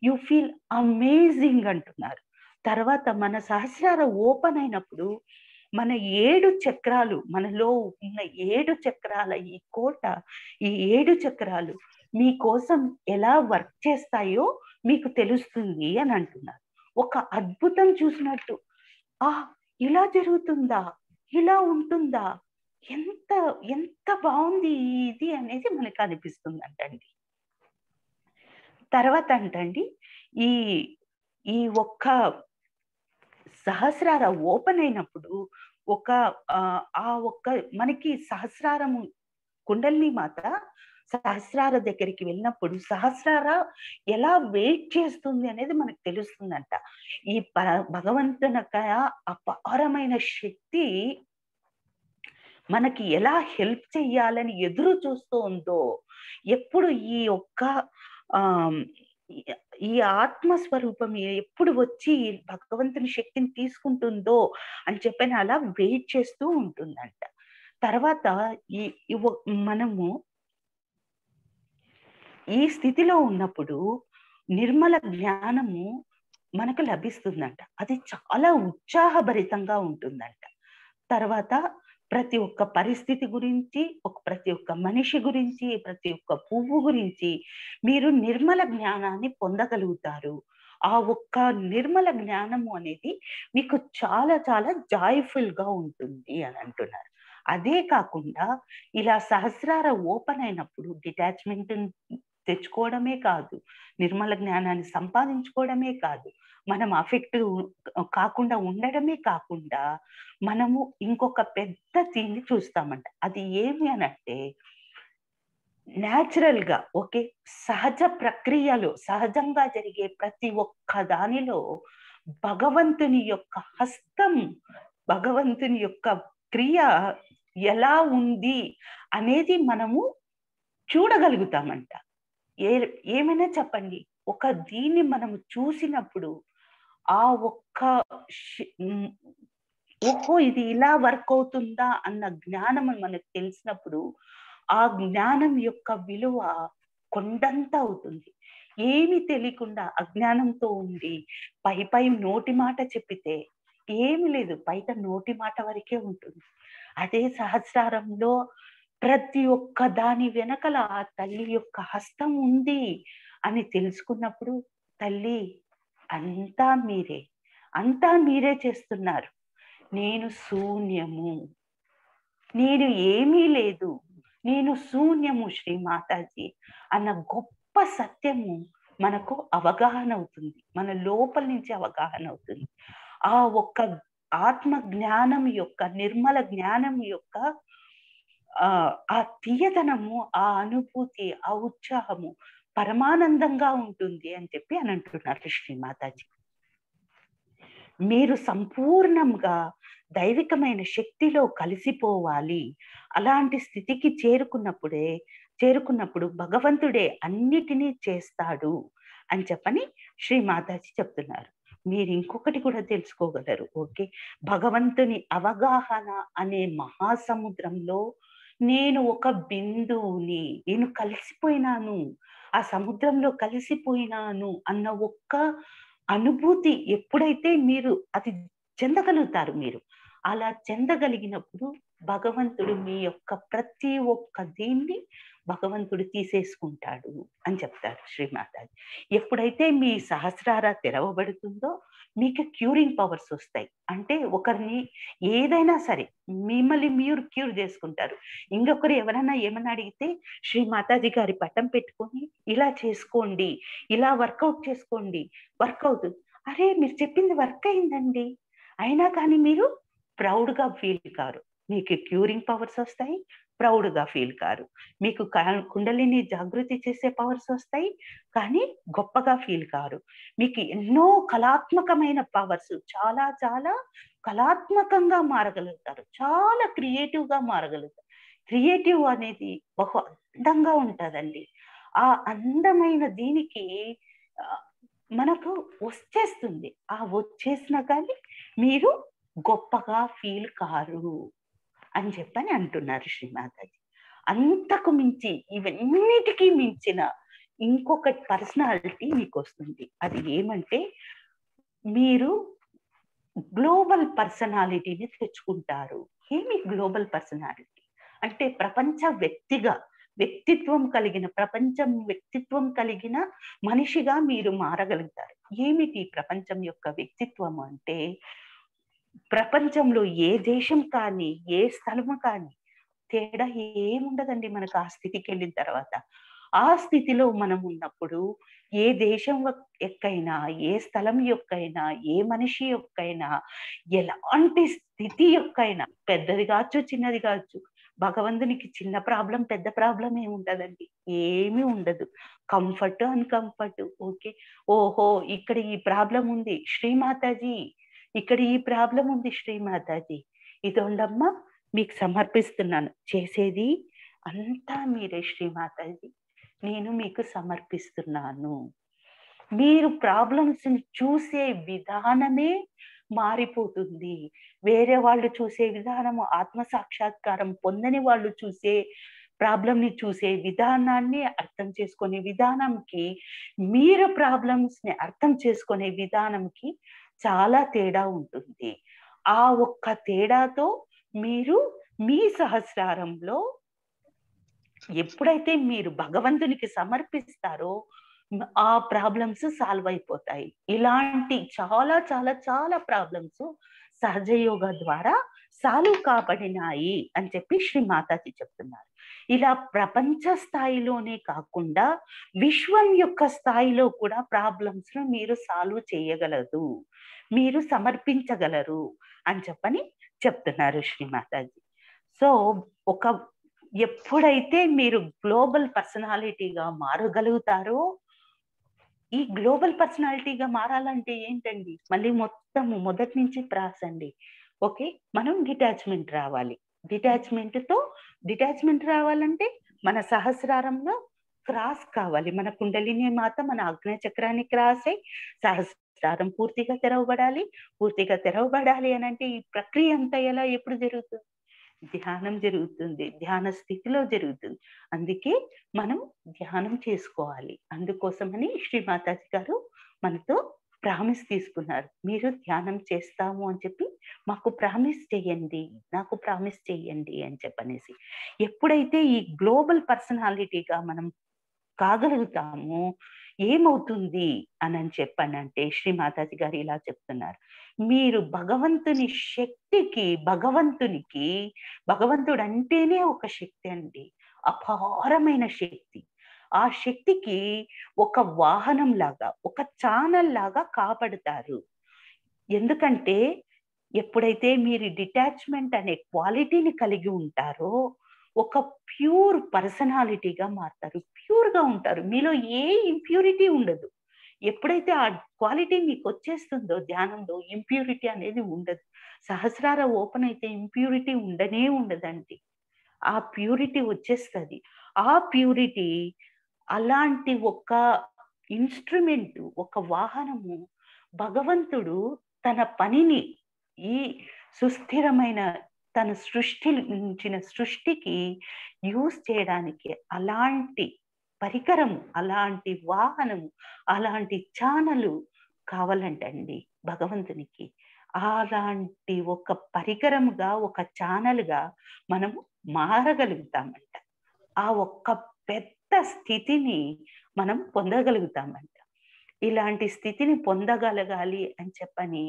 యు ఫీల్ అమేజింగ్ అంటున్నారు. తర్వాత మన సహస్రార ఓపెన్ అయినప్పుడు మన 7 చక్రాలు, మనలో ఉన్న 7 చక్రాల ఈ కోట, ఈ 7 చక్రాలు మీకోసం ఎలా వర్క్ చేస్తాయో మీకు తెలుస్తుంది అని అంటున్నారు. ఒక అద్భుతం చూసినట్టు, ఆ ఇలా జరుగుతుందా, ఇలా ఉంటుందా, ఎంత ఎంత బాగుంది ఇది అనేది మనకు అనిపిస్తుంది అంటండి. తర్వాత అంటండి, ఈ ఈ ఒక్క సహస్రార ఓపెన్ అయినప్పుడు ఆ ఒక్క మనకి సహస్రారము కుండలిని మాత సహస్రార దగ్గరికి వెళ్ళినప్పుడు సహస్రార ఎలా వెయిట్ చేస్తుంది అనేది మనకు తెలుస్తుందంట. ఈ భగవంతునక అపారమైన శక్తి మనకి ఎలా హెల్ప్ చెయ్యాలని ఎదురు చూస్తూ ఉందో, ఎప్పుడు ఈ ఒక్క ఈ ఆత్మస్వరూపం ఎప్పుడు వచ్చి భగవంతుని శక్తిని తీసుకుంటుందో అని చెప్పని అలా వెయిట్ చేస్తూ ఉంటుందంట. తర్వాత మనము ఈ స్థితిలో ఉన్నప్పుడు నిర్మల జ్ఞానము మనకు లభిస్తుందంట. అది చాలా ఉత్సాహభరితంగా ఉంటుందంట. తర్వాత ప్రతి ఒక్క పరిస్థితి గురించి, ప్రతి ఒక్క మనిషి గురించి, ప్రతి ఒక్క పువ్వు గురించి మీరు నిర్మల జ్ఞానాన్ని పొందగలుగుతారు. ఆ ఒక్క నిర్మల జ్ఞానము అనేది మీకు చాలా చాలా జాయ్‌ఫుల్‌గా ఉంటుంది అని అంటున్నారు. అదే కాకుండా ఇలా సహస్రార ఓపెన్ అయినప్పుడు డిటాచ్‌మెంట్ తెచ్చుకోవడమే కాదు, నిర్మల జ్ఞానాన్ని సంపాదించుకోవడమే కాదు, మనం అఫెక్టివ్ కాకుండా ఉండడమే కాకుండా మనము ఇంకొక పెద్ద థింగ్‌ని చూస్తామంట. అది ఏమి అనంటే న్యాచురల్‌గా ఓకే. సహజ ప్రక్రియలో సహజంగా జరిగే ప్రతి ఒక్క దానిలో భగవంతుని యొక్క హస్తం, భగవంతుని యొక్క క్రియ ఎలా ఉంది అనేది మనము చూడగలుగుతామంట. ఏ ఏమైనా చెప్పండి. ఒక దీన్ని మనము చూసినప్పుడు ఆ ఒక్క ఓహో! ఇది ఇలా వర్క్ అవుతుందా అన్న జ్ఞానం మనకు తెలిసినప్పుడు, ఆ జ్ఞానం యొక్క విలువ కొండంత అవుతుంది. ఏమి తెలియకుండా అజ్ఞానంతో ఉండి పై నోటి మాట చెప్పితే ఏమి లేదు. బయట నోటి మాట వరకే ఉంటుంది. అదే సహస్రారంలో ప్రతి ఒక్క దాని వెనకల ఆ తల్లి యొక్క హస్తం ఉంది అని తెలుసుకున్నప్పుడు, తల్లి అంతా మీరే, అంతా మీరే చేస్తున్నారు. నేను శూన్యము, నేను ఏమీ లేదు, నేను శూన్యము శ్రీ మాతాజీ అన్న గొప్ప సత్యము మనకు అవగాహన అవుతుంది. మన లోపల నుంచి అవగాహన అవుతుంది. ఆ ఒక్క ఆత్మ జ్ఞానం యొక్క, నిర్మల జ్ఞానం యొక్క ఆ తీయదనము, ఆ అనుభూతి, ఆ ఉత్సాహము పరమానందంగా ఉంటుంది అని చెప్పి అని అంటున్నారు శ్రీ మాతాజీ. మీరు సంపూర్ణంగా దైవికమైన శక్తిలో కలిసిపోవాలి. అలాంటి స్థితికి చేరుకున్నప్పుడు భగవంతుడే అన్నిటినీ చేస్తాడు అని చెప్పని శ్రీ మాతాజీ చెప్తున్నారు. మీరు ఇంకొకటి కూడా తెలుసుకోగలరు. ఓకే. భగవంతుని అవగాహన అనే మహాసముద్రంలో నేను ఒక బిందువుని, నేను కలిసిపోయినాను, ఆ సముద్రంలో కలిసిపోయినాను అన్న ఒక్క అనుభూతి ఎప్పుడైతే మీరు అది చెందగలుగుతారు మీరు. అలా చెందగలిగినప్పుడు భగవంతుడు మీ యొక్క ప్రతి ఒక్క దీన్ని భగవంతుడు తీసేసుకుంటాడు అని చెప్తారు శ్రీమాతాజీ. ఎప్పుడైతే మీ సహస్రార తెరవబడుతుందో మీకు క్యూరింగ్ పవర్స్ వస్తాయి. అంటే ఒకరిని ఏదైనా సరే మిమ్మల్ని మీరు క్యూర్ చేసుకుంటారు. ఇంకొకరు ఎవరైనా ఏమన్నా అడిగితే శ్రీ మాతాజీ గారి పటం పెట్టుకొని ఇలా చేసుకోండి, ఇలా వర్కౌట్ చేసుకోండి, వర్క్ అవుతుంది. అరే మీరు చెప్పింది వర్క్ అయిందండి, అయినా కానీ మీరు ప్రౌడ్‌గా ఫీల్ కారు. మీకు క్యూరింగ్ పవర్స్ వస్తాయి, ప్రౌడ్‌గా ఫీల్ కారు. మీకు కుండలిని జాగృతి చేసే పవర్స్ వస్తాయి, కానీ గొప్పగా ఫీల్ కారు. మీకు ఎన్నో కళాత్మకమైన పవర్స్, చాలా చాలా కళాత్మకంగా మారగలుగుతారు. చాలా క్రియేటివ్‌గా మారగలుగుతారు. క్రియేటివ్ అనేది బహు అందంగా ఉంటదండి. ఆ అందమైన దీనికి మనకు వచ్చేస్తుంది. ఆ వచ్చేసినా కానీ మీరు గొప్పగా ఫీల్ కారు అని చెప్పని అంటున్నారు శ్రీ మాతాజీ. అంతకు మించి ఇవన్నిటికీ మించిన ఇంకొక పర్సనాలిటీ మీకొస్తుంది. అది ఏమంటే మీరు గ్లోబల్ పర్సనాలిటీని తెచ్చుకుంటారు. ఏమి గ్లోబల్ పర్సనాలిటీ? అంటే వ్యక్తిత్వం కలిగిన మనిషిగా మీరు మారగలుగుతారు. ఏమిటి ప్రపంచం యొక్క వ్యక్తిత్వం అంటే, ప్రపంచంలో ఏ దేశం కానీ, ఏ స్థలము కానీ తేడా ఏముండదండి మనకు ఆ స్థితికెళ్ళిన తర్వాత. ఆ స్థితిలో మనం ఉన్నప్పుడు ఏ దేశం యొక్కైనా, ఏ స్థలం యొక్కైనా, ఏ మనిషి యొక్కైనా, ఎలాంటి స్థితి యొక్కైనా, పెద్దది కావచ్చు, చిన్నది కావచ్చు, భగవంతునికి చిన్న ప్రాబ్లమ్, పెద్ద ప్రాబ్లమ్ ఏముంటదండి? ఏమీ ఉండదు. Comfort, uncomfort. ఓకే. ఓహో! ఇక్కడ ఈ ప్రాబ్లమ్ ఉంది శ్రీమాతాజీ, ఇక్కడ ఈ ప్రాబ్లమ్ ఉంది శ్రీమాతాజీ. ఇదోండమ్మా మీకు సమర్పిస్తున్నాను. చేసేది అంతా మీరే శ్రీమాతాజీ. నేను మీకు సమర్పిస్తున్నాను. మీరు ప్రాబ్లమ్స్‌ని చూసే విధానమే మారిపోతుంది. వేరే వాళ్ళు చూసే విధానము, ఆత్మ సాక్షాత్కారం పొందని వాళ్ళు చూసే ప్రాబ్లమ్‌ని చూసే విధానాన్ని అర్థం చేసుకునే విధానంకి, మీరు ప్రాబ్లమ్స్‌ని అర్థం చేసుకునే విధానంకి చాలా తేడా ఉంటుంది. ఆ ఒక్క తేడాతో మీరు మీ సహస్రారంలో ఎప్పుడైతే మీరు భగవంతునికి సమర్పిస్తారో ఆ ప్రాబ్లమ్స్ సాల్వ్ అయిపోతాయి. ఇలాంటి చాలా చాలా చాలా ప్రాబ్లమ్స్ సహజ యోగా ద్వారా సాల్వ్ కాబడినాయి అని చెప్పి శ్రీ మాతాజీ చెప్తున్నారు. ఇలా ప్రపంచ స్థాయిలోనే కాకుండా విశ్వం యొక్క స్థాయిలో కూడా ప్రాబ్లమ్స్‌ను మీరు సాల్వ్ చేయగలరు. మీరు సమర్పించగలరు అని చెప్పని చెప్తున్నారు శ్రీ మాతాజీ. సో, ఒక ఎప్పుడైతే మీరు గ్లోబల్ పర్సనాలిటీగా మారగలుగుతారో, ఈ గ్లోబల్ పర్సనాలిటీగా మారాలంటే ఏంటండి? మళ్ళీ మొత్తము మొదటి నుంచి ప్రాసండి. ఓకే. మనం డిటాచ్‌మెంట్ రావాలి. డిటాచ్‌మెంట్ రావాలంటే మన సహస్రారంలో క్రాస్ కావాలి. మన కుండలిని మాత మన ఆగ్నేయ చక్రాన్ని క్రాస్ అయ్యి సహస్రారం పూర్తిగా తెరవబడాలి. పూర్తిగా తెరవబడాలి అనంటే ఈ ప్రక్రియ అంతా ఎప్పుడు జరుగుతుంది? ధ్యానం జరుగుతుంది. ధ్యాన స్థితిలో జరుగుతుంది. అందుకే మనం ధ్యానం చేసుకోవాలి. అందుకోసమని శ్రీ మాతాజీ గారు మనతో ప్రామిస్ తీసుకున్నారు. మీరు ధ్యానం చేస్తాము అని చెప్పి మాకు ప్రామిస్ చేయండి. నాకు ప్రామిస్ చేయండి అని చెప్పనేసి. ఎప్పుడైతే ఈ గ్లోబల్ పర్సనాలిటీగా మనం కాగలుగుతామో ఏమవుతుంది అనని చెప్పనంటే శ్రీ మాతాజీ గారు ఇలా చెప్తున్నారు. మీరు భగవంతుని శక్తికి భగవంతుడు అంటేనే ఒక శక్తి అండి. అపారమైన శక్తి. ఆ శక్తికి ఒక వాహనం లాగా, ఒక ఛానల్ లాగా కాపాడుతారు. ఎందుకంటే ఎప్పుడైతే మీరు డిటాచ్‌మెంట్ అనే క్వాలిటీని కలిగి ఉంటారో, ఒక ప్యూర్ పర్సనాలిటీగా మారతారు. ప్యూర్‌గా ఉంటారు. మీలో ఏ ఇంప్యూరిటీ ఉండదు. ఎప్పుడైతే ఆ క్వాలిటీ మీకొచ్చేస్తుందో ధ్యానంలో ఇంప్యూరిటీ అనేది ఉండదు. సహస్రార ఓపెన్ అయితే ఇంప్యూరిటీ ఉండనే ఉండదండి. ఆ ప్యూరిటీ వచ్చేస్తది. ఆ ప్యూరిటీ అలాంటి ఒక ఇన్‌స్ట్రుమెంట్, ఒక వాహనము భగవంతుడు తన పనిని ఈ సుస్థిరమైన తన సృష్టించిన సృష్టికి యూజ్ చేయడానికి అలాంటి పరికరము, అలాంటి వాహనము, అలాంటి ఛానలు కావాలంటండి భగవంతునికి. అలాంటి ఒక పరికరముగా, ఒక ఛానల్‌గా మనము మారగలుగుతామంట. ఆ ఒక్క పెద్ద స్థితిని మనం పొందగలుగుతామంట. ఇలాంటి స్థితిని పొందగలగాలి అని చెప్పని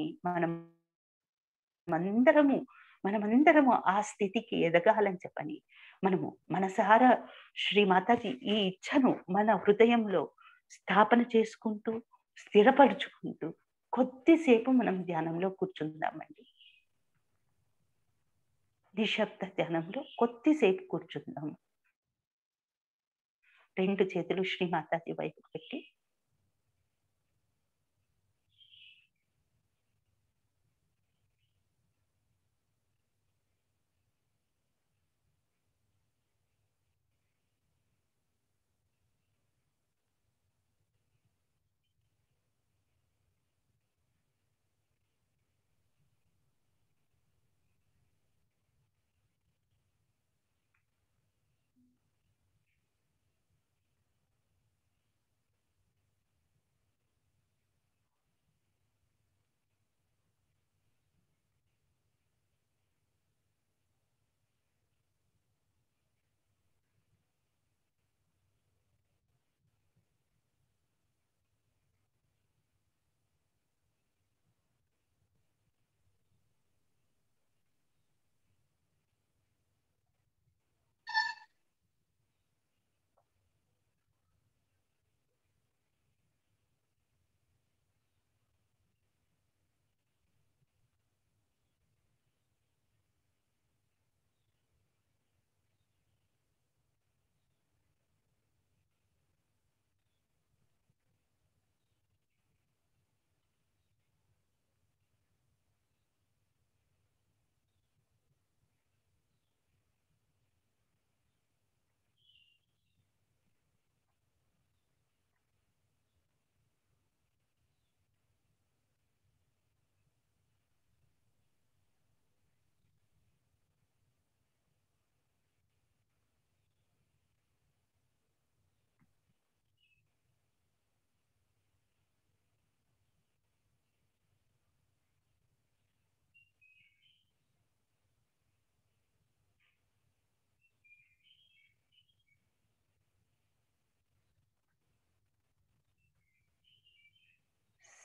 మనమందరము మనమందరము ఆ స్థితికి ఎదగాలని చెప్పని మనము మనసారా శ్రీ మాతాజీ ఈ ఇచ్ఛను మన హృదయంలో స్థాపన చేసుకుంటూ, స్థిరపరుచుకుంటూ కొద్దిసేపు మనం ధ్యానంలో కూర్చుందామండి. నిశ్శబ్ద ధ్యానంలో కొద్దిసేపు కూర్చుందాం. 2 చేతులు శ్రీ మాతాజీ వైపు పెట్టి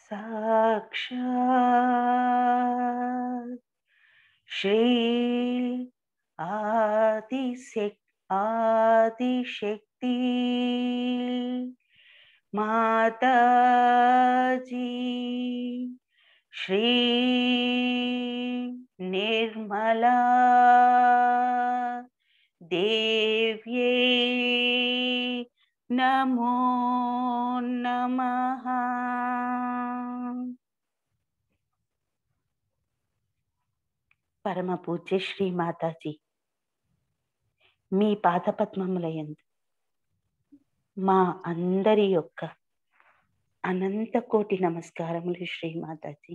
సాక్షాత్ శ్రీ ఆదిశక్తి మాతాజీ శ్రీ నిర్మలా దేవ్యై నమో నమః. పరమ పూజ్య శ్రీ మాతాజీ, మీ పాదపద్మముల యందు మా అందరి యొక్క అనంత కోటి నమస్కారములు శ్రీ మాతాజీ.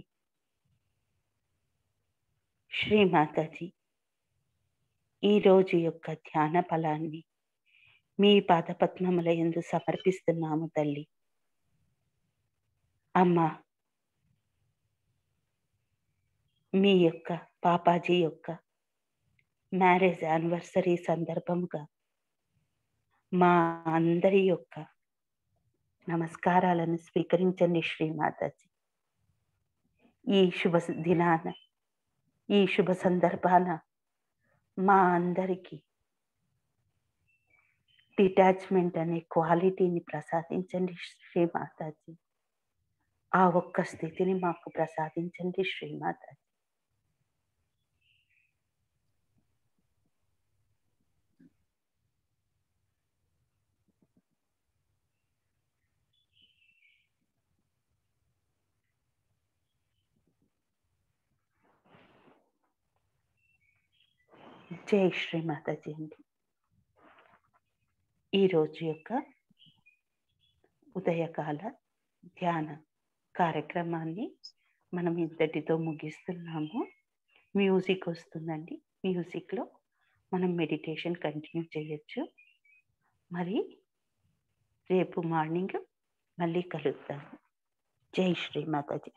శ్రీ మాతాజీ, ఈరోజు యొక్క ధ్యాన ఫలాన్ని మీ పాదపద్మముల యందు సమర్పిస్తున్నాము తల్లి. అమ్మా, మీ యొక్క పాపాజీ యొక్క మ్యారేజ్ యానివర్సరీ సందర్భముగా మా అందరి యొక్క నమస్కారాలను స్వీకరించండి శ్రీ మాతాజీ. ఈ శుభ దినాన, ఈ శుభ సందర్భాన మా అందరికీ డిటాచ్మెంట్ అనే క్వాలిటీని ప్రసాదించండి శ్రీ మాతాజీ. ఆ ఒక్క స్థితిని మాకు ప్రసాదించండి శ్రీ మాతాజీ. జై శ్రీ మాతాజీ అండి. ఈరోజు యొక్క ఉదయకాల ధ్యాన కార్యక్రమాన్ని మనం ఇంతటితో ముగిస్తున్నాము. మ్యూజిక్ వస్తుందండి, మ్యూజిక్లో మనం మెడిటేషన్ కంటిన్యూ చేయొచ్చు. మరి రేపు మార్నింగ్ మళ్ళీ కలుద్దాము. జై శ్రీ మాతాజీ.